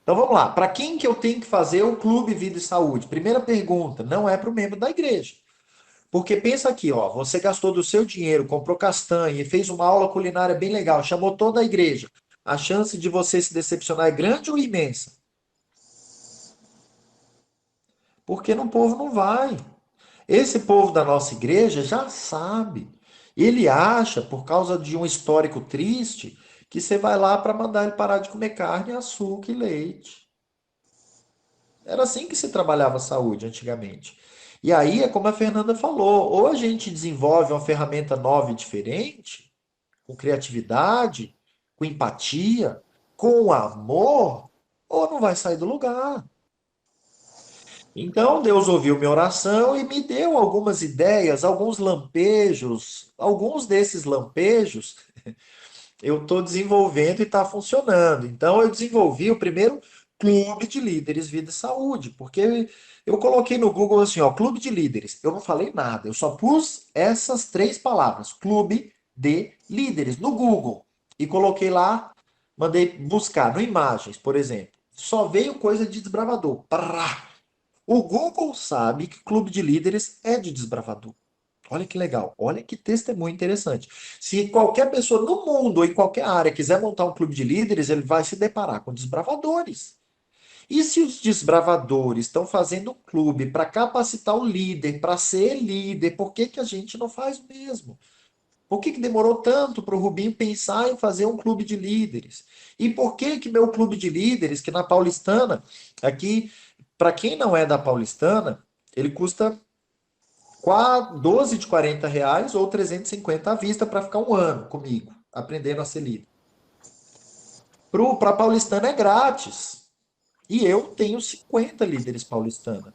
Então vamos lá, para quem que eu tenho que fazer o Clube Vida e Saúde? Primeira pergunta, não é para o membro da igreja. Porque pensa aqui, ó, você gastou do seu dinheiro, comprou castanha e fez uma aula culinária bem legal, chamou toda a igreja. A chance de você se decepcionar é grande ou imensa? Porque o povo não vai. Esse povo da nossa igreja já sabe. Ele acha, por causa de um histórico triste, que você vai lá para mandar ele parar de comer carne, açúcar e leite. Era assim que se trabalhava a saúde antigamente. E aí é como a Fernanda falou, ou a gente desenvolve uma ferramenta nova e diferente, com criatividade, com empatia, com amor, ou não vai sair do lugar. Então Deus ouviu minha oração e me deu algumas ideias, alguns lampejos. Alguns desses lampejos eu estou desenvolvendo e está funcionando. Então eu desenvolvi o primeiro clube de líderes Vida e Saúde, porque eu coloquei no Google assim, ó, clube de líderes. Eu não falei nada, eu só pus essas 3 palavras, clube de líderes, no Google. E coloquei lá, mandei buscar no Imagens, por exemplo. Só veio coisa de desbravador. Prá! O Google sabe que clube de líderes é de desbravador. Olha que legal, olha que testemunho interessante. Se qualquer pessoa no mundo ou em qualquer área quiser montar um clube de líderes, ele vai se deparar com desbravadores. E se os desbravadores estão fazendo um clube para capacitar o líder, para ser líder, por que que a gente não faz o mesmo? Por que que demorou tanto para o Rubinho pensar em fazer um clube de líderes? E por que que meu clube de líderes, que na Paulistana, aqui, para quem não é da Paulistana, ele custa 12 de R$ 40 ou 350 à vista para ficar um ano comigo, aprendendo a ser líder. Para Paulistana é grátis. E eu tenho 50 líderes paulistana.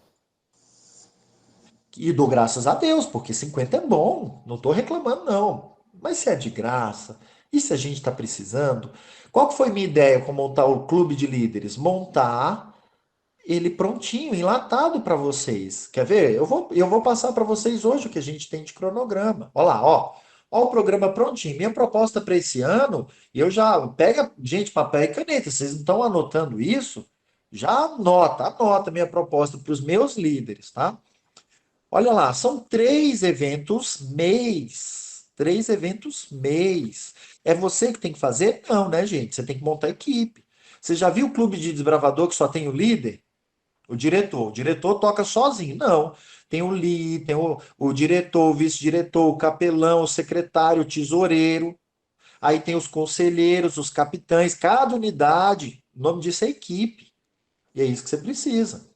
E dou graças a Deus, porque 50 é bom. Não estou reclamando, não. Mas se é de graça, e se a gente está precisando? Qual que foi minha ideia com montar o clube de líderes? Montar ele prontinho, enlatado para vocês. Quer ver? Eu vou passar para vocês hoje o que a gente tem de cronograma. Olha lá, ó. Ó o programa prontinho. Minha proposta para esse ano, eu já pega, gente, papel e caneta. Vocês não estão anotando isso? Já anota minha proposta para os meus líderes, tá? Olha lá, são 3 eventos mês. 3 eventos mês. É você que tem que fazer? Não, né, gente? Você tem que montar equipe. Você já viu o clube de desbravador que só tem o líder? O diretor. O diretor toca sozinho. Não. Tem o líder, tem o diretor, o vice-diretor, o capelão, o secretário, o tesoureiro. Aí tem os conselheiros, os capitães. Cada unidade, o nome disso é equipe. E é isso que você precisa.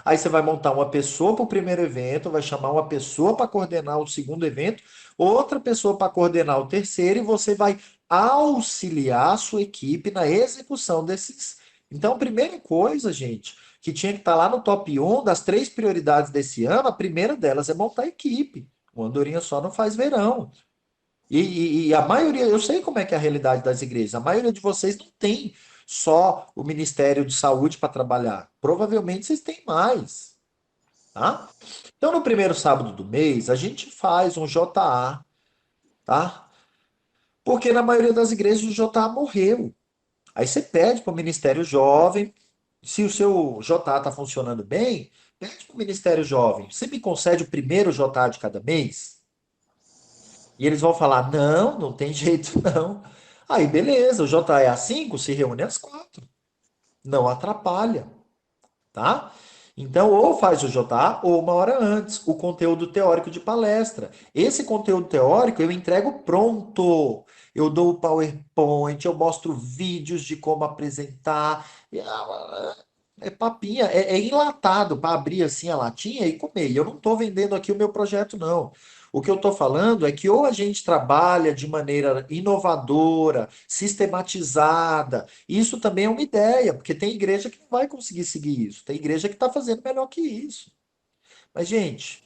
Aí você vai montar uma pessoa para o primeiro evento, vai chamar uma pessoa para coordenar o segundo evento, outra pessoa para coordenar o terceiro, e você vai auxiliar a sua equipe na execução desses. Então, primeira coisa, gente, que tinha que estar lá no top 1 das 3 prioridades desse ano, a primeira delas é montar equipe. Uma andorinha só não faz verão. E a maioria, eu sei como é que é a realidade das igrejas, a maioria de vocês não tem só o Ministério de Saúde para trabalhar. Provavelmente vocês têm mais, tá? Então, no primeiro sábado do mês, a gente faz um JA, tá? Porque na maioria das igrejas o JA morreu. Aí você pede para o Ministério Jovem, se o seu JA está funcionando bem, pede para o Ministério Jovem, você me concede o primeiro JA de cada mês? E eles vão falar, não, não tem jeito não. Aí beleza, o JA é às 5, se reúne às 4. Não atrapalha, tá? Então, ou faz o JA ou uma hora antes, o conteúdo teórico de palestra. Esse conteúdo teórico eu entrego pronto. Eu dou o PowerPoint, eu mostro vídeos de como apresentar. É papinha, é enlatado para abrir assim a latinha e comer. E eu não estou vendendo aqui o meu projeto, não. O que eu estou falando é que ou a gente trabalha de maneira inovadora, sistematizada. Isso também é uma ideia, porque tem igreja que não vai conseguir seguir isso. Tem igreja que está fazendo melhor que isso. Mas, gente,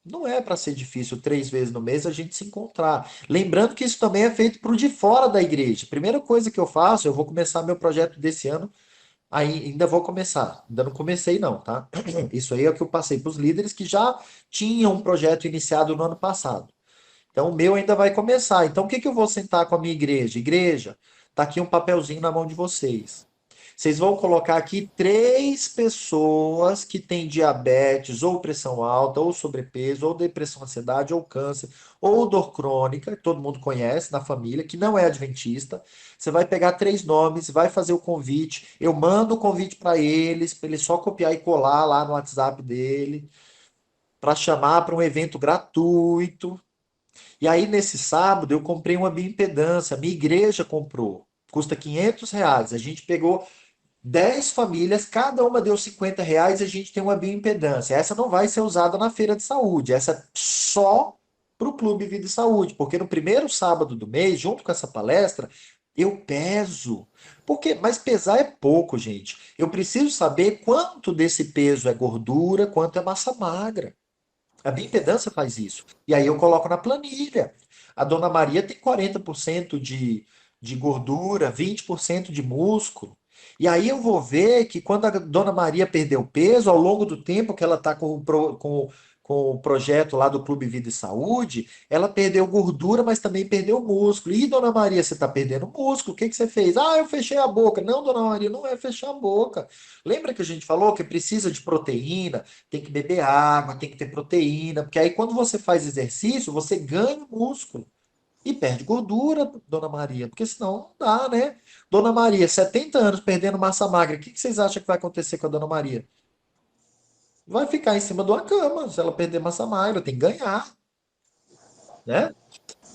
não é para ser difícil 3 vezes no mês a gente se encontrar. Lembrando que isso também é feito para o de fora da igreja. Primeira coisa que eu faço, eu vou começar meu projeto desse ano. Aí ainda vou começar. Ainda não comecei, não, tá? Isso aí é o que eu passei para os líderes que já tinham um projeto iniciado no ano passado. Então, o meu ainda vai começar. Então, o que que eu vou sentar com a minha igreja? Igreja, tá aqui um papelzinho na mão de vocês. Vocês vão colocar aqui 3 pessoas que têm diabetes, ou pressão alta, ou sobrepeso, ou depressão, ansiedade, ou câncer, ou dor crônica, que todo mundo conhece na família, que não é adventista. Você vai pegar 3 nomes, vai fazer o convite. Eu mando o convite para eles, para ele só copiar e colar lá no WhatsApp dele, para chamar para um evento gratuito. E aí, nesse sábado, eu comprei uma bioimpedância. A minha igreja comprou. Custa R$ 500. A gente pegou 10 famílias, cada uma deu R$ 50 e a gente tem uma bioimpedância. Essa não vai ser usada na feira de saúde, essa é só para o Clube Vida e Saúde, porque no primeiro sábado do mês, junto com essa palestra, eu peso. Mas pesar é pouco, gente. Eu preciso saber quanto desse peso é gordura, quanto é massa magra. A bioimpedância faz isso. E aí eu coloco na planilha. A Dona Maria tem 40% de gordura, 20% de músculo. E aí eu vou ver que quando a Dona Maria perdeu peso, ao longo do tempo que ela está com o projeto lá do Clube Vida e Saúde, ela perdeu gordura, mas também perdeu músculo. E, Dona Maria, você está perdendo músculo, o que que você fez? Ah, eu fechei a boca. Não, Dona Maria, não é fechar a boca. Lembra que a gente falou que precisa de proteína, tem que beber água, tem que ter proteína, porque aí quando você faz exercício, você ganha músculo. E perde gordura, Dona Maria, porque senão não dá, né? Dona Maria, 70 anos perdendo massa magra, o que que vocês acham que vai acontecer com a Dona Maria? Vai ficar em cima de uma cama se ela perder massa magra, tem que ganhar, né?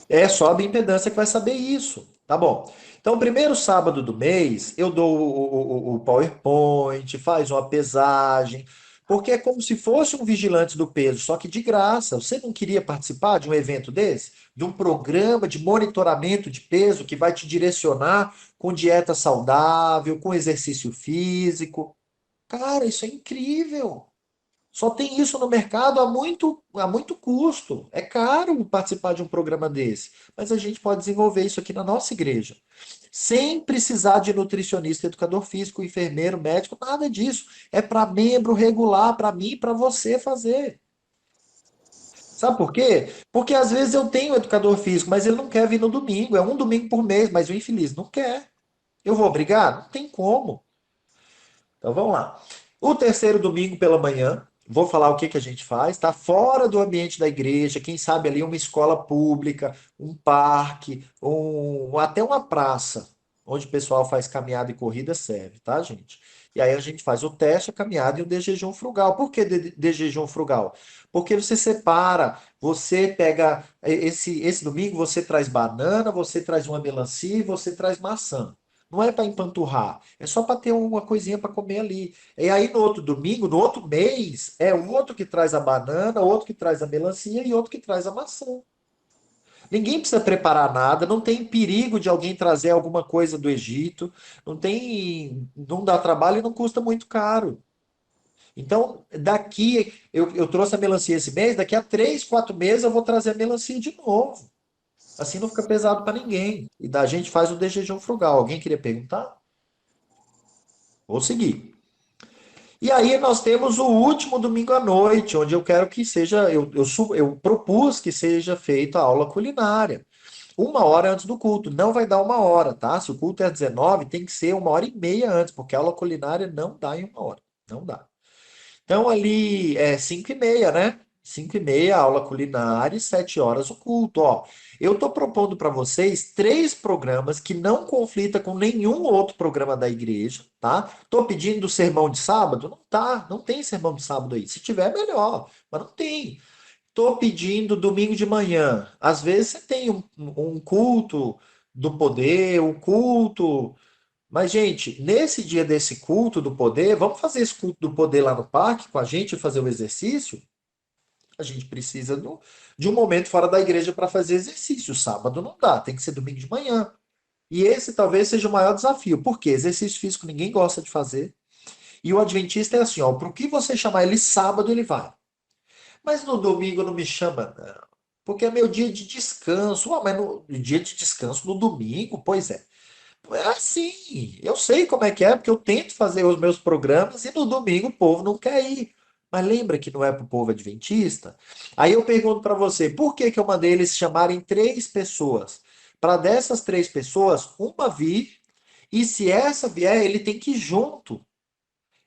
É só a bioimpedância que vai saber isso. Tá bom. Então, primeiro sábado do mês, eu dou o PowerPoint, faz uma pesagem, porque é como se fosse um vigilante do peso, só que de graça. Você não queria participar de um evento desse? De um programa de monitoramento de peso que vai te direcionar com dieta saudável, com exercício físico? Cara, isso é incrível. Só tem isso no mercado a muito custo. É caro participar de um programa desse. Mas a gente pode desenvolver isso aqui na nossa igreja. Sem precisar de nutricionista, educador físico, enfermeiro, médico, nada disso. É para membro regular, para mim e para você fazer. Sabe por quê? Porque às vezes eu tenho educador físico, mas ele não quer vir no domingo. É um domingo por mês, mas o infeliz não quer. Eu vou obrigar? Não tem como. Então vamos lá. O terceiro domingo pela manhã, vou falar o que que a gente faz, tá? Fora do ambiente da igreja, quem sabe ali uma escola pública, um parque, até uma praça, onde o pessoal faz caminhada e corrida serve, tá, gente? E aí a gente faz o teste, a caminhada e o de jejum frugal. Por que de jejum frugal? Porque você separa, você pega esse domingo, você traz banana, você traz uma melancia e você traz maçã. Não é para empanturrar, é só para ter uma coisinha para comer ali. E aí no outro domingo, no outro mês, é o outro que traz a banana, outro que traz a melancia e outro que traz a maçã. Ninguém precisa preparar nada, não tem perigo de alguém trazer alguma coisa do Egito, não dá trabalho e não custa muito caro. Então, eu trouxe a melancia esse mês, daqui a 3, 4 meses eu vou trazer a melancia de novo. Assim não fica pesado para ninguém. E da gente faz o de jejum frugal. Alguém queria perguntar? Vou seguir. E aí nós temos o último domingo à noite, onde eu quero que seja, eu propus que seja feita a aula culinária. uma hora antes do culto. Não vai dar uma hora, tá? Se o culto é às 19, tem que ser 1h30 antes, porque a aula culinária não dá em uma hora. Não dá. Então, ali é 5h30, né? 5h30, aula culinária e 7 horas o culto. Ó, eu estou propondo para vocês 3 programas que não conflitam com nenhum outro programa da igreja, tá? Estou pedindo sermão de sábado? Não tá, não tem sermão de sábado aí. Se tiver, melhor, mas não tem. Estou pedindo domingo de manhã. Às vezes você tem um culto do poder, um culto. Mas, gente, nesse dia desse culto do poder, vamos fazer esse culto do poder lá no parque com a gente e fazer o exercício? A gente precisa de um momento fora da igreja para fazer exercício. Sábado não dá, tem que ser domingo de manhã. E esse talvez seja o maior desafio. Por quê? Exercício físico ninguém gosta de fazer. E o adventista é assim, ó, para o que você chamar ele sábado, ele vai. Mas no domingo não me chama, não. Porque é meu dia de descanso. Mas no dia de descanso no domingo, pois é. É assim, eu sei como é que é, porque eu tento fazer os meus programas e no domingo o povo não quer ir. Mas lembra que não é para o povo adventista? Aí eu pergunto para você, por que que eu mandei eles chamarem 3 pessoas? Para dessas 3 pessoas, uma vir, e se essa vier, ele tem que ir junto.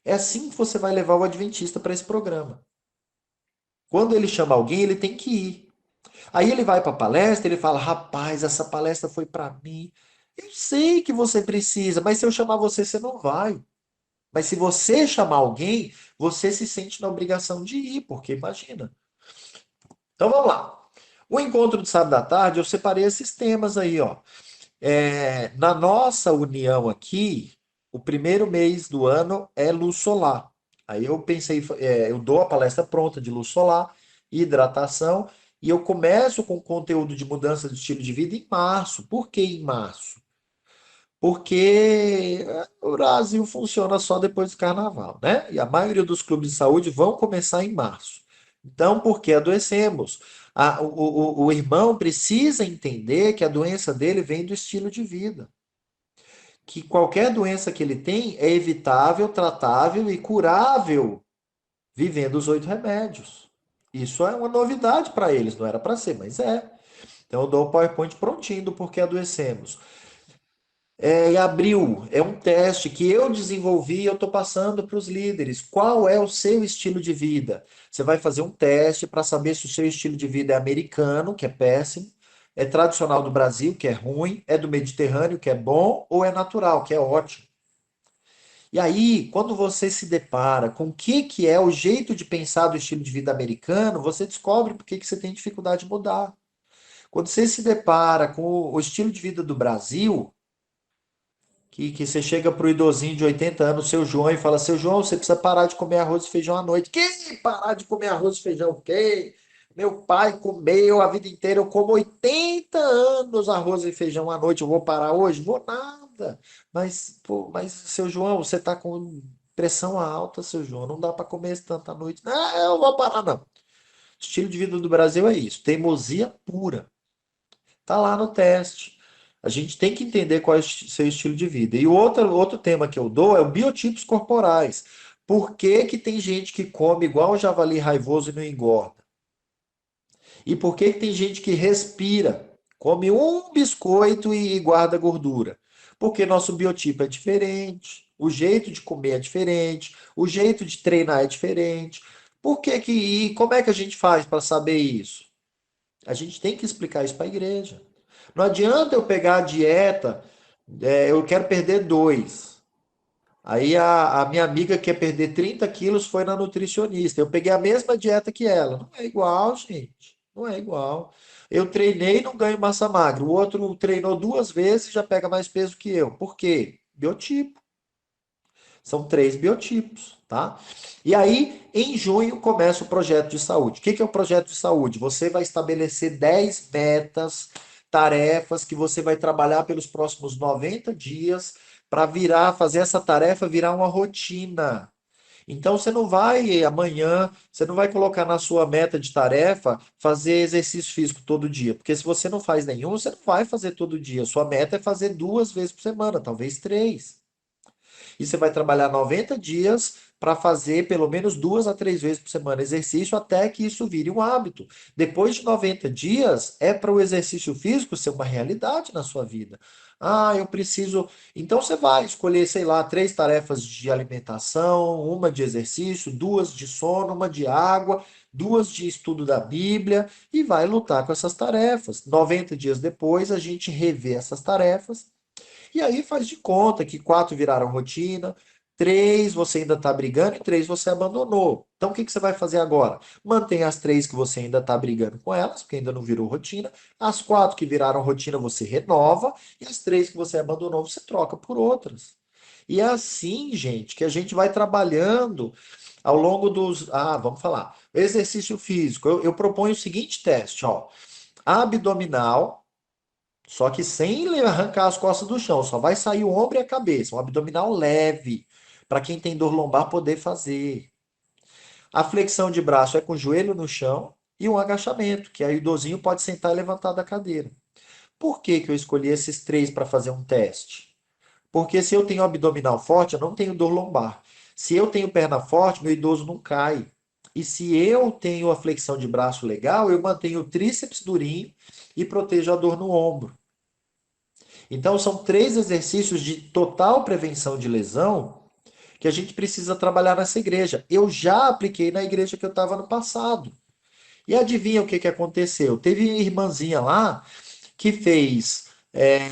É assim que você vai levar o adventista para esse programa. Quando ele chama alguém, ele tem que ir. Aí ele vai para a palestra, ele fala: rapaz, essa palestra foi para mim. Eu sei que você precisa, mas se eu chamar você, você não vai. Mas se você chamar alguém, você se sente na obrigação de ir, porque imagina. Então vamos lá. O encontro de sábado à tarde, eu separei esses temas aí, ó. Na nossa união aqui, o primeiro mês do ano é luz solar. Aí eu pensei, eu dou a palestra pronta de luz solar, hidratação, e eu começo com conteúdo de mudança de estilo de vida em março. Por que em março? Porque o Brasil funciona só depois do carnaval, né? E a maioria dos clubes de saúde vão começar em março. Então, por que adoecemos? O irmão precisa entender que a doença dele vem do estilo de vida. Que qualquer doença que ele tem é evitável, tratável e curável vivendo os 8 remédios. Isso é uma novidade para eles, não era para ser, mas é. Então eu dou o PowerPoint prontinho do porquê adoecemos. Em abril, é um teste que eu desenvolvi e eu estou passando para os líderes. Qual é o seu estilo de vida? Você vai fazer um teste para saber se o seu estilo de vida é americano, que é péssimo, é tradicional do Brasil, que é ruim, é do Mediterrâneo, que é bom, ou é natural, que é ótimo. E aí, quando você se depara com o que é o jeito de pensar do estilo de vida americano, você descobre por que você tem dificuldade de mudar. Quando você se depara com o estilo de vida do Brasil, que você chega pro idosinho de 80 anos, seu João, e fala: seu João, você precisa parar de comer arroz e feijão à noite. Que parar de comer arroz e feijão? O quê? Meu pai comeu a vida inteira, eu como 80 anos arroz e feijão à noite, eu vou parar hoje? Vou nada. Mas, pô, mas seu João, você tá com pressão alta, seu João, não dá para comer esse tanto à noite. Não, eu vou parar, não. O estilo de vida do Brasil é isso, teimosia pura. Tá lá no teste. A gente tem que entender qual é o seu estilo de vida. E o outro tema que eu dou é o biotipos corporais. Por que que tem gente que come igual um javali raivoso e não engorda? E por que que tem gente que respira, come um biscoito e guarda gordura? Porque nosso biotipo é diferente, o jeito de comer é diferente, o jeito de treinar é diferente. Por que que, e como é que a gente faz para saber isso? A gente tem que explicar isso para a igreja. Não adianta eu pegar a dieta, eu quero perder 2. Aí a minha amiga quer perder 30 quilos, foi na nutricionista. Eu peguei a mesma dieta que ela. Não é igual, gente. Não é igual. Eu treinei e não ganho massa magra. O outro treinou 2 vezes e já pega mais peso que eu. Por quê? Biotipo. São 3 biotipos, tá? E aí, em junho, começa o projeto de saúde. O que é o projeto de saúde? Você vai estabelecer 10 metas, tarefas que você vai trabalhar pelos próximos 90 dias para fazer essa tarefa virar uma rotina. Então você não vai amanhã, você não vai colocar na sua meta de tarefa fazer exercício físico todo dia, porque se você não faz nenhum, você não vai fazer todo dia. Sua meta é fazer 2 vezes por semana, talvez 3. E você vai trabalhar 90 dias para fazer pelo menos 2 a 3 vezes por semana exercício até que isso vire um hábito. Depois de 90 dias, é para o exercício físico ser uma realidade na sua vida. Ah, eu preciso. Então você vai escolher, sei lá, 3 tarefas de alimentação, uma de exercício, 2 de sono, uma de água, 2 de estudo da Bíblia e vai lutar com essas tarefas. 90 dias depois, a gente revê essas tarefas e aí faz de conta que 4 viraram rotina, 3 você ainda está brigando e 3 você abandonou. Então o que que você vai fazer agora? Mantém as 3 que você ainda está brigando com elas, porque ainda não virou rotina. As 4 que viraram rotina você renova e as 3 que você abandonou você troca por outras. E é assim, gente, que a gente vai trabalhando ao longo dos. Ah, vamos falar. Exercício físico. Eu proponho o seguinte teste, ó. Abdominal. Só que sem arrancar as costas do chão, só vai sair o ombro e a cabeça. Um abdominal leve, para quem tem dor lombar poder fazer. A flexão de braço é com o joelho no chão e um agachamento, que aí o idosinho pode sentar e levantar da cadeira. Por que que eu escolhi esses 3 para fazer um teste? Porque se eu tenho abdominal forte, eu não tenho dor lombar. Se eu tenho perna forte, meu idoso não cai. E se eu tenho a flexão de braço legal, eu mantenho o tríceps durinho e protejo a dor no ombro. Então, são 3 exercícios de total prevenção de lesão que a gente precisa trabalhar nessa igreja. Eu já apliquei na igreja que eu estava no passado. E adivinha o que que aconteceu? Teve irmãzinha lá que fez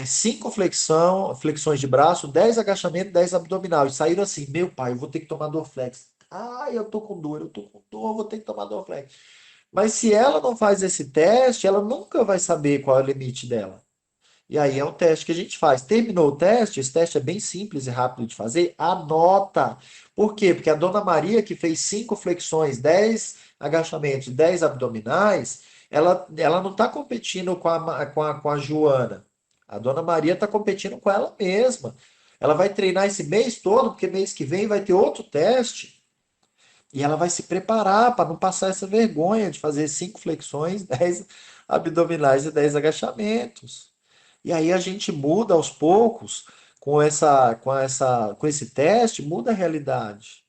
5 flexões de braço, 10 agachamentos, 10 abdominal. E saíram assim, meu pai, eu vou ter que tomar Dorflex. Ah, eu tô com dor, vou ter que tomar Dorflex. Mas se ela não faz esse teste, ela nunca vai saber qual é o limite dela. E aí é o teste que a gente faz. Terminou o teste, esse teste é bem simples e rápido de fazer, anota. Por quê? Porque a Dona Maria, que fez 5 flexões, 10 agachamentos, 10 abdominais, ela não está competindo com a Joana. A Dona Maria está competindo com ela mesma. Ela vai treinar esse mês todo, porque mês que vem vai ter outro teste. E ela vai se preparar para não passar essa vergonha de fazer 5 flexões, 10 abdominais e 10 agachamentos. E aí a gente muda aos poucos com esse teste, muda a realidade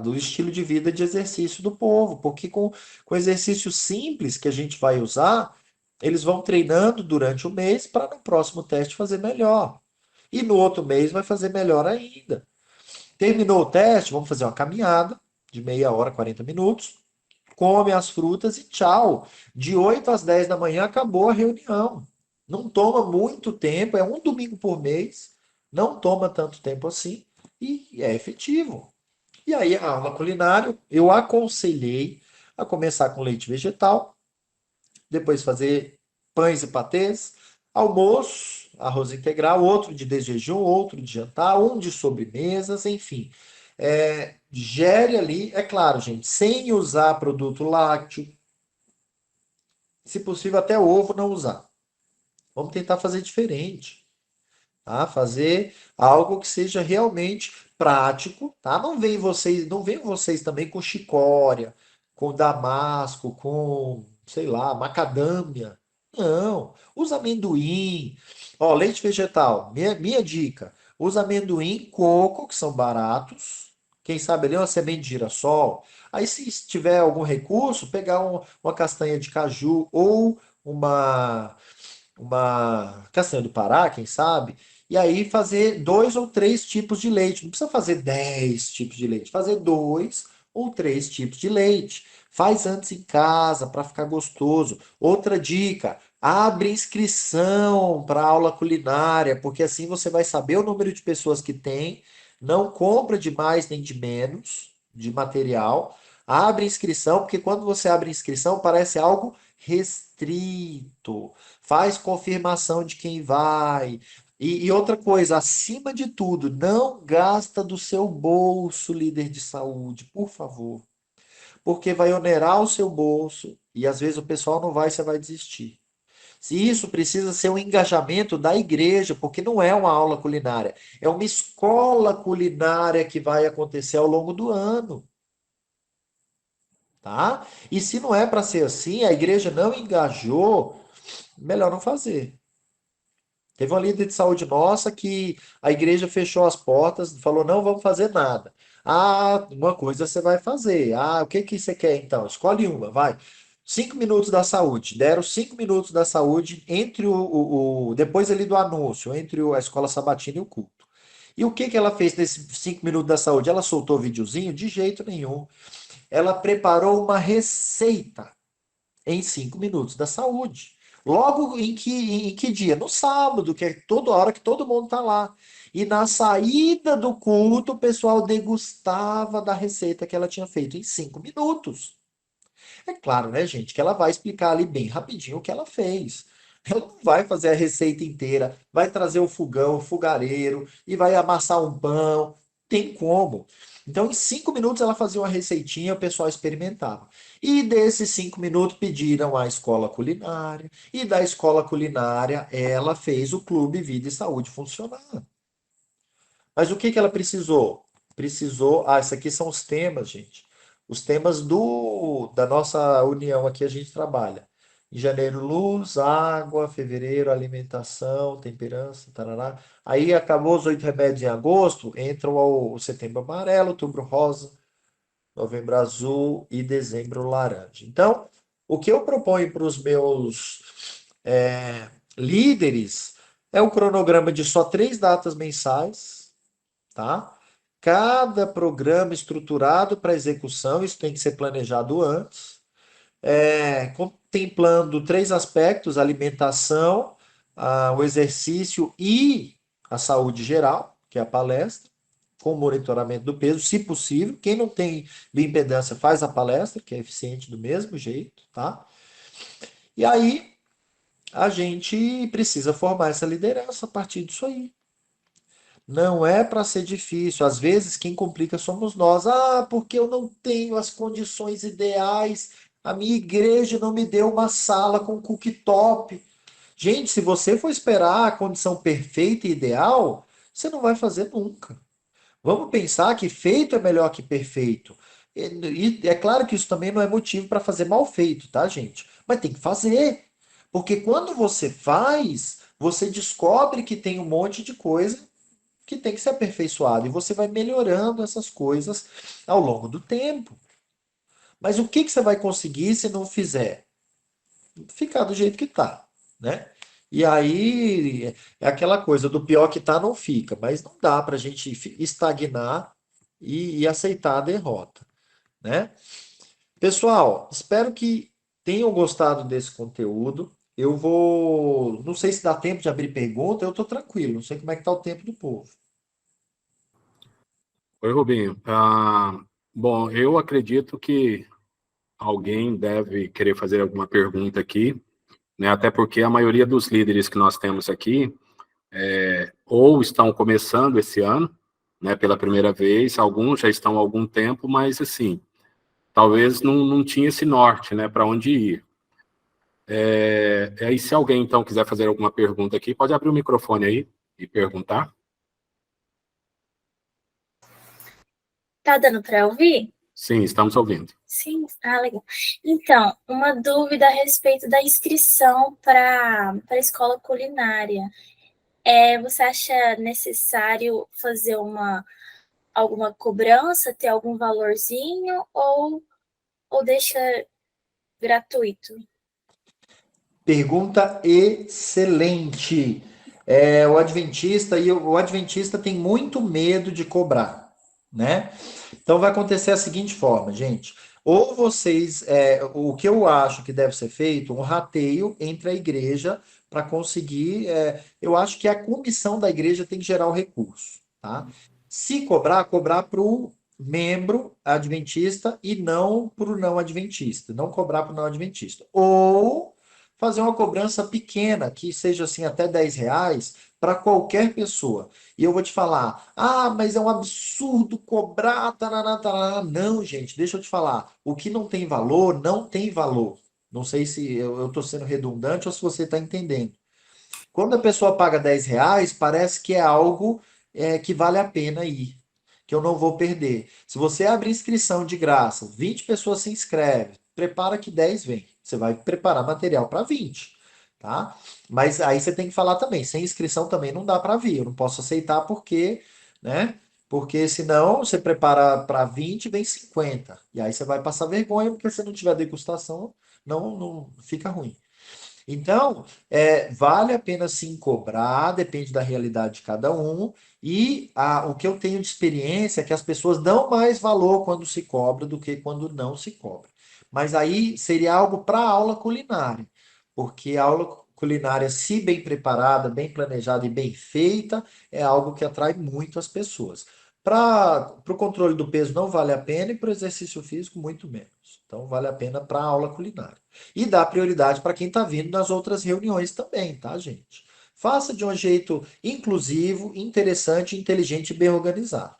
do estilo de vida de exercício do povo, porque com exercício simples que a gente vai usar, eles vão treinando durante o mês para no próximo teste fazer melhor. E no outro mês vai fazer melhor ainda. Terminou o teste, vamos fazer uma caminhada de meia hora, 40 minutos. Come as frutas e tchau. De 8 às 10 da manhã acabou a reunião. Não toma muito tempo, é um domingo por mês, não toma tanto tempo assim e é efetivo. E aí a aula culinária, eu aconselhei a começar com leite vegetal, depois fazer pães e patês, almoço, arroz integral, outro de jejum, outro de jantar, um de sobremesas, enfim. Gere ali, é claro, gente, sem usar produto lácteo, se possível até ovo não usar. Vamos tentar fazer diferente, tá? Fazer algo que seja realmente prático, tá? Não venham vocês também com chicória, com damasco, com, sei lá, macadâmia. Não, usa amendoim. Ó, leite vegetal, minha dica, usa amendoim, coco, que são baratos. Quem sabe ali uma semente de girassol. Aí se tiver algum recurso, pegar uma castanha de caju ou uma castanha do Pará, quem sabe, e aí fazer 2 ou 3 tipos de leite. Não precisa fazer 10 tipos de leite, fazer 2 ou 3 tipos de leite. Faz antes em casa para ficar gostoso. Outra dica: abre inscrição para aula culinária, porque assim você vai saber o número de pessoas que tem, não compra de mais nem de menos de material. Abre inscrição, porque quando você abre inscrição parece algo restrito. Faz confirmação de quem vai. E outra coisa, acima de tudo, não gasta do seu bolso, líder de saúde, por favor. Porque vai onerar o seu bolso e às vezes o pessoal não vai, você vai desistir. Se isso precisa ser um engajamento da igreja, porque não é uma aula culinária, é uma escola culinária que vai acontecer ao longo do ano, tá? E se não é para ser assim, a igreja não engajou, melhor não fazer. Teve uma líder de saúde nossa que a igreja fechou as portas, falou, não vamos fazer nada. Ah, uma coisa você vai fazer. Ah, o que que você quer então? Escolhe uma, vai. 5 minutos da saúde. Deram 5 minutos da saúde entre depois ali do anúncio, entre a escola sabatina e o culto. E o que que ela fez nesses 5 minutos da saúde? Ela soltou o videozinho? De jeito nenhum. Ela preparou uma receita em 5 minutos da saúde. Logo em que dia? No sábado, que é toda hora que todo mundo está lá. E na saída do culto, o pessoal degustava da receita que ela tinha feito em 5 minutos. É claro, né, gente, que ela vai explicar ali bem rapidinho o que ela fez. Ela não vai fazer a receita inteira, vai trazer o fogão, o fogareiro e vai amassar um pão. Tem como. Então, em 5 minutos ela fazia uma receitinha, o pessoal experimentava. E desses 5 minutos pediram a escola culinária. E da escola culinária ela fez o Clube Vida e Saúde funcionar. Mas o que que ela precisou? Precisou. Ah, esses aqui são os temas, gente. Os temas da nossa união aqui a gente trabalha. Em janeiro, luz, água, fevereiro, alimentação, temperança, tarará. Aí acabou os 8 remédios em agosto, entra o setembro amarelo, outubro rosa, novembro azul e dezembro laranja. Então, o que eu proponho para os meus líderes é um cronograma de só 3 datas mensais, tá? Cada programa estruturado para execução, isso tem que ser planejado antes, contemplando 3 aspectos: alimentação, o exercício e a saúde geral, que é a palestra, com monitoramento do peso, se possível. Quem não tem bioimpedância faz a palestra, que é eficiente do mesmo jeito, tá? E aí a gente precisa formar essa liderança a partir disso aí. Não é para ser difícil. Às vezes, quem complica somos nós. Ah, porque eu não tenho as condições ideais. A minha igreja não me deu uma sala com cooktop. Gente, se você for esperar a condição perfeita e ideal, você não vai fazer nunca. Vamos pensar que feito é melhor que perfeito. E é claro que isso também não é motivo para fazer mal feito, tá, gente? Mas tem que fazer. Porque quando você faz, você descobre que tem um monte de coisa que tem que ser aperfeiçoado. E você vai melhorando essas coisas ao longo do tempo. Mas o que que você vai conseguir se não fizer? Ficar do jeito que tá, né? E aí é aquela coisa do pior que tá, não fica. Mas não dá para a gente estagnar e aceitar a derrota, né? Pessoal, espero que tenham gostado desse conteúdo. Eu vou. Não sei se dá tempo de abrir pergunta, eu estou tranquilo, não sei como é que tá o tempo do povo. Oi, Rubinho. Bom, eu acredito que alguém deve querer fazer alguma pergunta aqui, né? Até porque a maioria dos líderes que nós temos aqui ou estão começando esse ano, né, pela primeira vez, alguns já estão há algum tempo, mas assim, talvez não tinha esse norte, né, para onde ir. Aí, se alguém então quiser fazer alguma pergunta aqui, pode abrir o microfone aí e perguntar. Tá dando para ouvir? Sim, estamos ouvindo. Sim, legal. Então, uma dúvida a respeito da inscrição para a escola culinária. Você acha necessário fazer alguma cobrança, ter algum valorzinho, ou deixa gratuito? Pergunta excelente. O adventista tem muito medo de cobrar, né? Então vai acontecer a seguinte forma, gente. Ou vocês, o que eu acho que deve ser feito, um rateio entre a igreja para conseguir. Eu acho que a comissão da igreja tem que gerar o recurso, tá? Se cobrar para o membro adventista e não para o não adventista. Não cobrar para o não adventista. Ou fazer uma cobrança pequena, que seja assim até R$ 10, para qualquer pessoa. E eu vou te falar, mas é um absurdo cobrar, tarará, tarará. Não, gente, deixa eu te falar. O que não tem valor, não tem valor. Não sei se eu estou sendo redundante ou se você está entendendo. Quando a pessoa paga R$ 10, parece que é algo que vale a pena ir, que eu não vou perder. Se você abrir inscrição de graça, 20 pessoas se inscrevem, prepara que 10 vem. Você vai preparar material para 20. tá? Mas aí você tem que falar também, sem inscrição também não dá para vir, eu não posso aceitar porque, né? Porque senão você prepara para 20 vem 50. E aí você vai passar vergonha, porque se não tiver degustação, não fica ruim. Então, vale a pena sim cobrar, depende da realidade de cada um. E o que eu tenho de experiência é que as pessoas dão mais valor quando se cobra do que quando não se cobra. Mas aí seria algo para aula culinária, porque a aula culinária, se bem preparada, bem planejada e bem feita, é algo que atrai muito as pessoas. Para o controle do peso não vale a pena e para o exercício físico muito menos. Então vale a pena para a aula culinária. E dá prioridade para quem está vindo nas outras reuniões também, tá, gente? Faça de um jeito inclusivo, interessante, inteligente e bem organizado.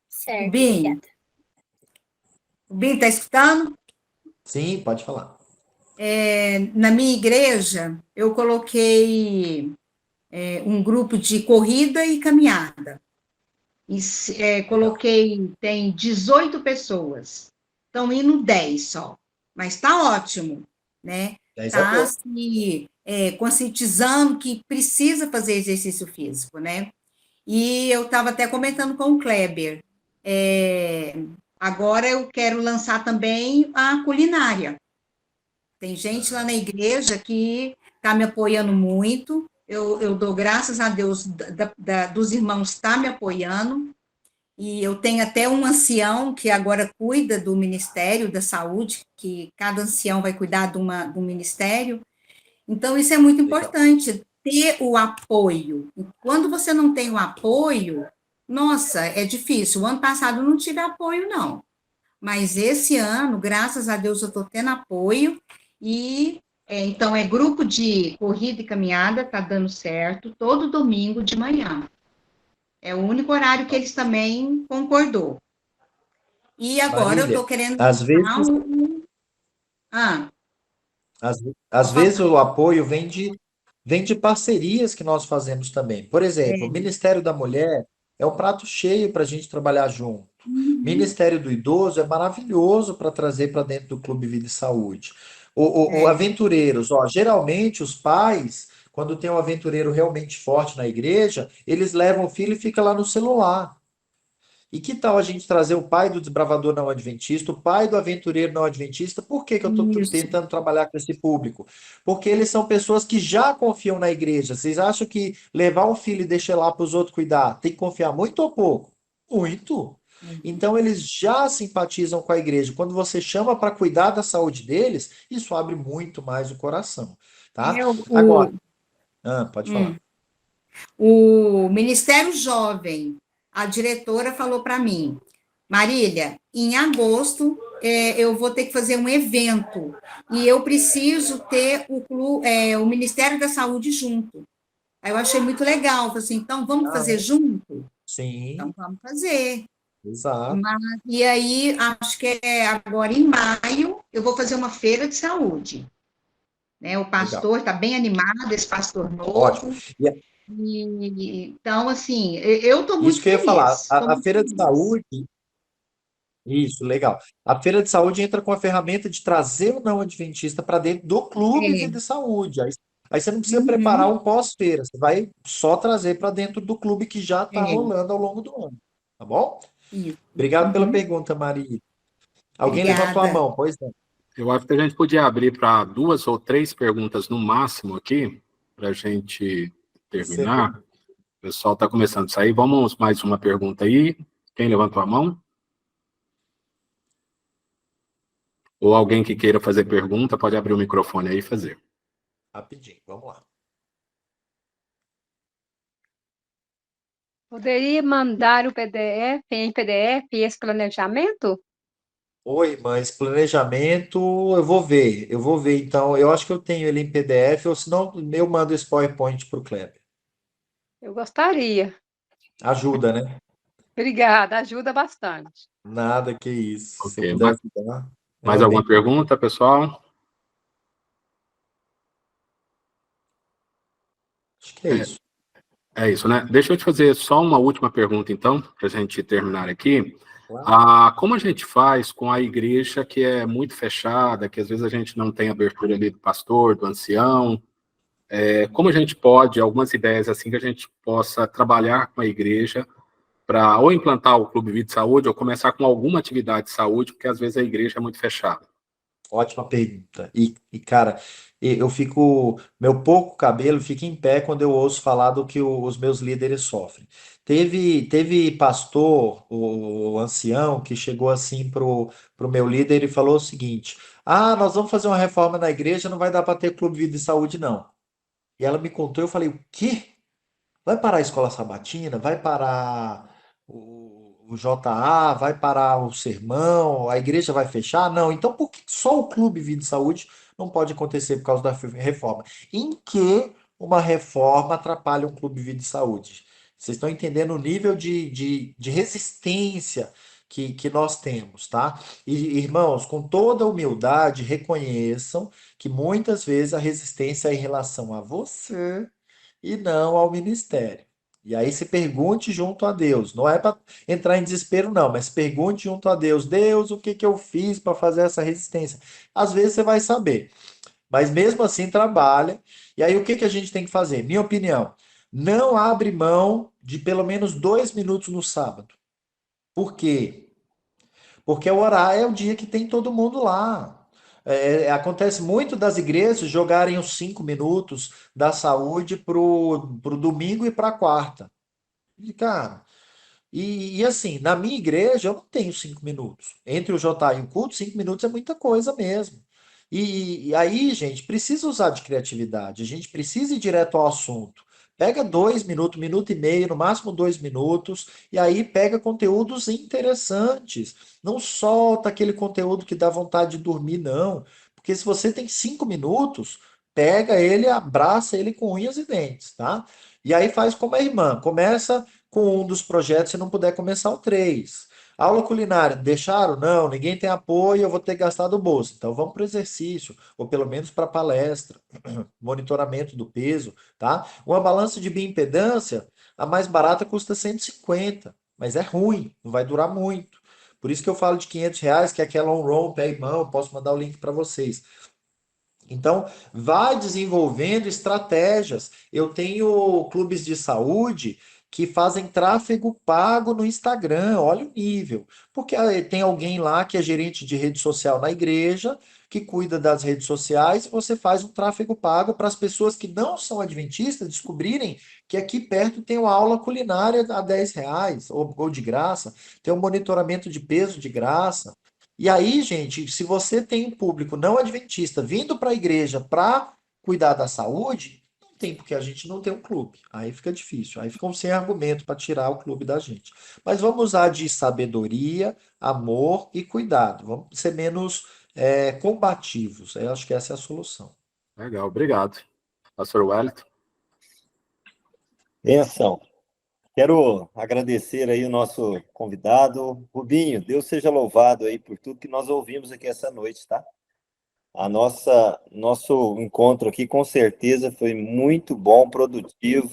Certo, Bem, obrigada. o Bim está escutando? Sim, pode falar. Na minha igreja, eu coloquei um grupo de corrida e caminhada. Coloquei, tem 18 pessoas. Estão indo 10 só. Mas está ótimo, né? 10 é Está bom. se conscientizando que precisa fazer exercício físico, né? E eu estava até comentando com o Kleber. Agora eu quero lançar também a culinária. Tem gente lá na igreja que está me apoiando muito. Eu dou graças a Deus dos irmãos estar me apoiando. E eu tenho até um ancião que agora cuida do Ministério da Saúde, que cada ancião vai cuidar de um ministério. Então, isso é muito Legal. importante, ter o apoio. E quando você não tem o apoio, nossa, é difícil. O ano passado eu não tive apoio, não. Mas esse ano, graças a Deus, eu estou tendo apoio. E, então, é grupo de corrida e caminhada, está dando certo, todo domingo de manhã. É o único horário que eles também concordou. E agora eu Marília, estou querendo às lançar vezes, Ah, às pode falar. vezes o apoio vem de parcerias que nós fazemos também. Por exemplo, o Ministério da Mulher é um prato cheio para a gente trabalhar junto. Ministério do Idoso é maravilhoso para trazer para dentro do Clube Vida e Saúde. O Aventureiros, ó, geralmente os pais, quando tem um aventureiro realmente forte na igreja, eles levam o filho e fica lá no celular. E que tal a gente trazer o pai do desbravador não adventista, o pai do aventureiro não adventista? Por que que eu estou Isso. tentando trabalhar com esse público? Porque eles são pessoas que já confiam na igreja. Vocês acham que levar um filho e deixar lá para os outros cuidar, tem que confiar muito ou pouco? Muito. Então eles já simpatizam com a igreja. Quando você chama para cuidar da saúde deles, isso abre muito mais o coração, tá? É, Agora, pode hum. falar. O Ministério Jovem, a diretora falou para mim, Marília, em agosto eu vou ter que fazer um evento e eu preciso ter o Ministério da Saúde junto. Aí eu achei muito legal, falei assim, então vamos Ah, fazer junto? Então sim, vamos fazer. exato. E aí, acho que agora em maio, eu vou fazer uma feira de saúde. Né? O Legal. pastor está bem animado, esse pastor Ótimo. novo. E Então, assim, eu estou isso muito que eu ia falar, feliz. Estou a muito feira de feliz. saúde, isso, legal. A feira de saúde entra com a ferramenta de trazer o não adventista para dentro do clube Vida É. e Saúde. Aí você não precisa preparar Uhum, um pós-feira, você vai só trazer para dentro do clube que já está é, rolando ao longo do ano, tá bom? isso. Obrigado pela Uhum, pergunta, Maria. Alguém levantou a obrigada. mão, pois não. Eu acho que a gente podia abrir para 2 ou 3 perguntas no máximo aqui, para a gente Excelente. terminar. O pessoal está começando a sair. Vamos mais uma pergunta aí. Quem levantou a mão? Ou alguém que queira fazer pergunta, pode abrir o microfone aí e fazer. Rapidinho, vamos lá. Poderia mandar o PDF em PDF esse planejamento? Oi, mas planejamento, eu vou ver, então, eu acho que eu tenho ele em PDF, ou senão eu mando esse PowerPoint para o Kleber. Eu gostaria. Ajuda, né? Obrigada, ajuda bastante. Nada que isso. Se eu Ok. puder ajudar, é Mais uma alguma bem. pergunta, pessoal? Acho que é isso. É isso, né? Deixa eu te fazer só uma última pergunta, então, para a gente terminar aqui. Como a gente faz com a igreja que é muito fechada, que às vezes a gente não tem abertura ali do pastor, do ancião, como a gente pode, algumas ideias assim que a gente possa trabalhar com a igreja para ou implantar o Clube Vida e Saúde ou começar com alguma atividade de saúde, porque às vezes a igreja é muito fechada. Ótima pergunta. Cara, eu fico. Meu pouco cabelo fica em pé quando eu ouço falar do que os meus líderes sofrem. Teve pastor, o ancião, que chegou assim pro meu líder e falou o seguinte: Ah, nós vamos fazer uma reforma na igreja, não vai dar para ter clube vida e saúde, não. E ela me contou, eu falei: O quê? Vai parar a escola sabatina? Vai parar o JA? Vai parar o sermão? A igreja vai fechar? Não. Então, por que só o Clube Vida e Saúde não pode acontecer por causa da reforma? Em que uma reforma atrapalha um Clube Vida e Saúde? Vocês estão entendendo o nível de resistência que nós temos, tá? E, irmãos, com toda humildade, reconheçam que muitas vezes a resistência é em relação a você e não ao ministério. E aí se pergunte junto a Deus. Não é para entrar em desespero, não, mas pergunte junto a Deus: Deus, o que que eu fiz para fazer essa resistência? Às vezes você vai saber, mas mesmo assim trabalha. E aí o que que a gente tem que fazer? Minha opinião: não abre mão de pelo menos 2 minutos no sábado. Por quê? Porque o horário é o dia que tem todo mundo lá. Acontece muito das igrejas jogarem os 5 minutos da saúde pro domingo e para quarta. E, cara, assim, na minha igreja eu não tenho 5 minutos. Entre o JA e o culto, 5 minutos é muita coisa mesmo. E aí, gente, precisa usar de criatividade. A gente precisa ir direto ao assunto. Pega 2 minutos, 1 minuto e meio, no máximo 2 minutos, e aí pega conteúdos interessantes. Não solta aquele conteúdo que dá vontade de dormir, não. Porque se você tem 5 minutos, pega ele, abraça ele com unhas e dentes, tá? E aí faz como a irmã. Começa com um dos projetos, se não puder começar o três. Aula culinária, deixaram? Não, ninguém tem apoio, eu vou ter que gastar do bolso. Então vamos para o exercício, ou pelo menos para palestra, monitoramento do peso, tá? Uma balança de bioimpedância, a mais barata custa 150, mas é ruim, não vai durar muito. Por isso que eu falo de R$ 500, que é aquela on-roll, pé e mão, eu posso mandar o link para vocês. Então, vai desenvolvendo estratégias. Eu tenho clubes de saúde que fazem tráfego pago no Instagram, olha o nível. Porque tem alguém lá que é gerente de rede social na igreja, que cuida das redes sociais, e você faz um tráfego pago para as pessoas que não são adventistas descobrirem que aqui perto tem uma aula culinária a R$ 10, ou de graça, tem um monitoramento de peso de graça. E aí, gente, se você tem um público não adventista vindo para a igreja para cuidar da saúde, não tem porque a gente não tem um clube. Aí fica difícil, aí ficam sem argumento para tirar o clube da gente. Mas vamos usar de sabedoria, amor e cuidado. Vamos ser menos combativos. Eu acho que essa é a solução. Legal, obrigado. Pastor Wellington. Benção. Quero agradecer aí o nosso convidado, Rubinho. Deus seja louvado aí por tudo que nós ouvimos aqui essa noite, tá? Nosso encontro aqui com certeza foi muito bom, produtivo.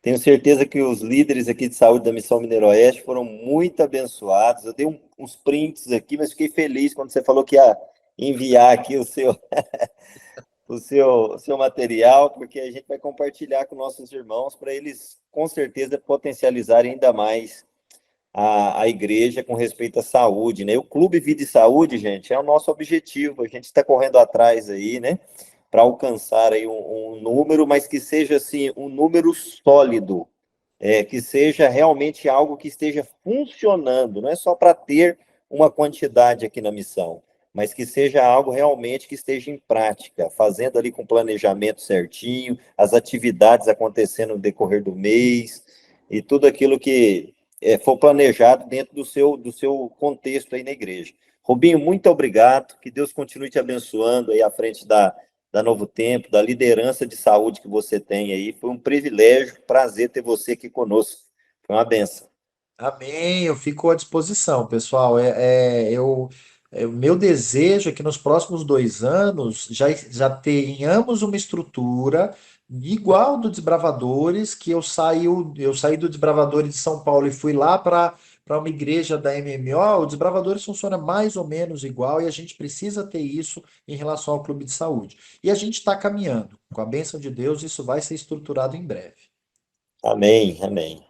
Tenho certeza que os líderes aqui de saúde da Missão Mineiro Oeste foram muito abençoados. Eu dei uns prints aqui, mas fiquei feliz quando você falou que ia enviar aqui o seu seu material, porque a gente vai compartilhar com nossos irmãos para eles, com certeza, potencializarem ainda mais a igreja com respeito à saúde, né? O Clube Vida e Saúde, gente, é o nosso objetivo. A gente está correndo atrás aí, né? Para alcançar aí um número, mas que seja, assim, um número sólido, que seja realmente algo que esteja funcionando, não é só para ter uma quantidade aqui na missão, mas que seja algo realmente que esteja em prática, fazendo ali com planejamento certinho, as atividades acontecendo no decorrer do mês, e tudo aquilo que for planejado dentro do seu contexto aí na igreja. Rubinho, muito obrigado, que Deus continue te abençoando aí à frente da Novo Tempo, da liderança de saúde que você tem aí. Foi um privilégio, prazer ter você aqui conosco. Foi uma benção. Amém, eu fico à disposição, pessoal. O meu desejo é que nos próximos 2 anos já tenhamos uma estrutura igual do Desbravadores, que eu saí do Desbravadores de São Paulo e fui lá para para uma igreja da MMO, o Desbravadores funciona mais ou menos igual e a gente precisa ter isso em relação ao clube de saúde. E a gente está caminhando. Com a bênção de Deus, isso vai ser estruturado em breve. Amém, amém.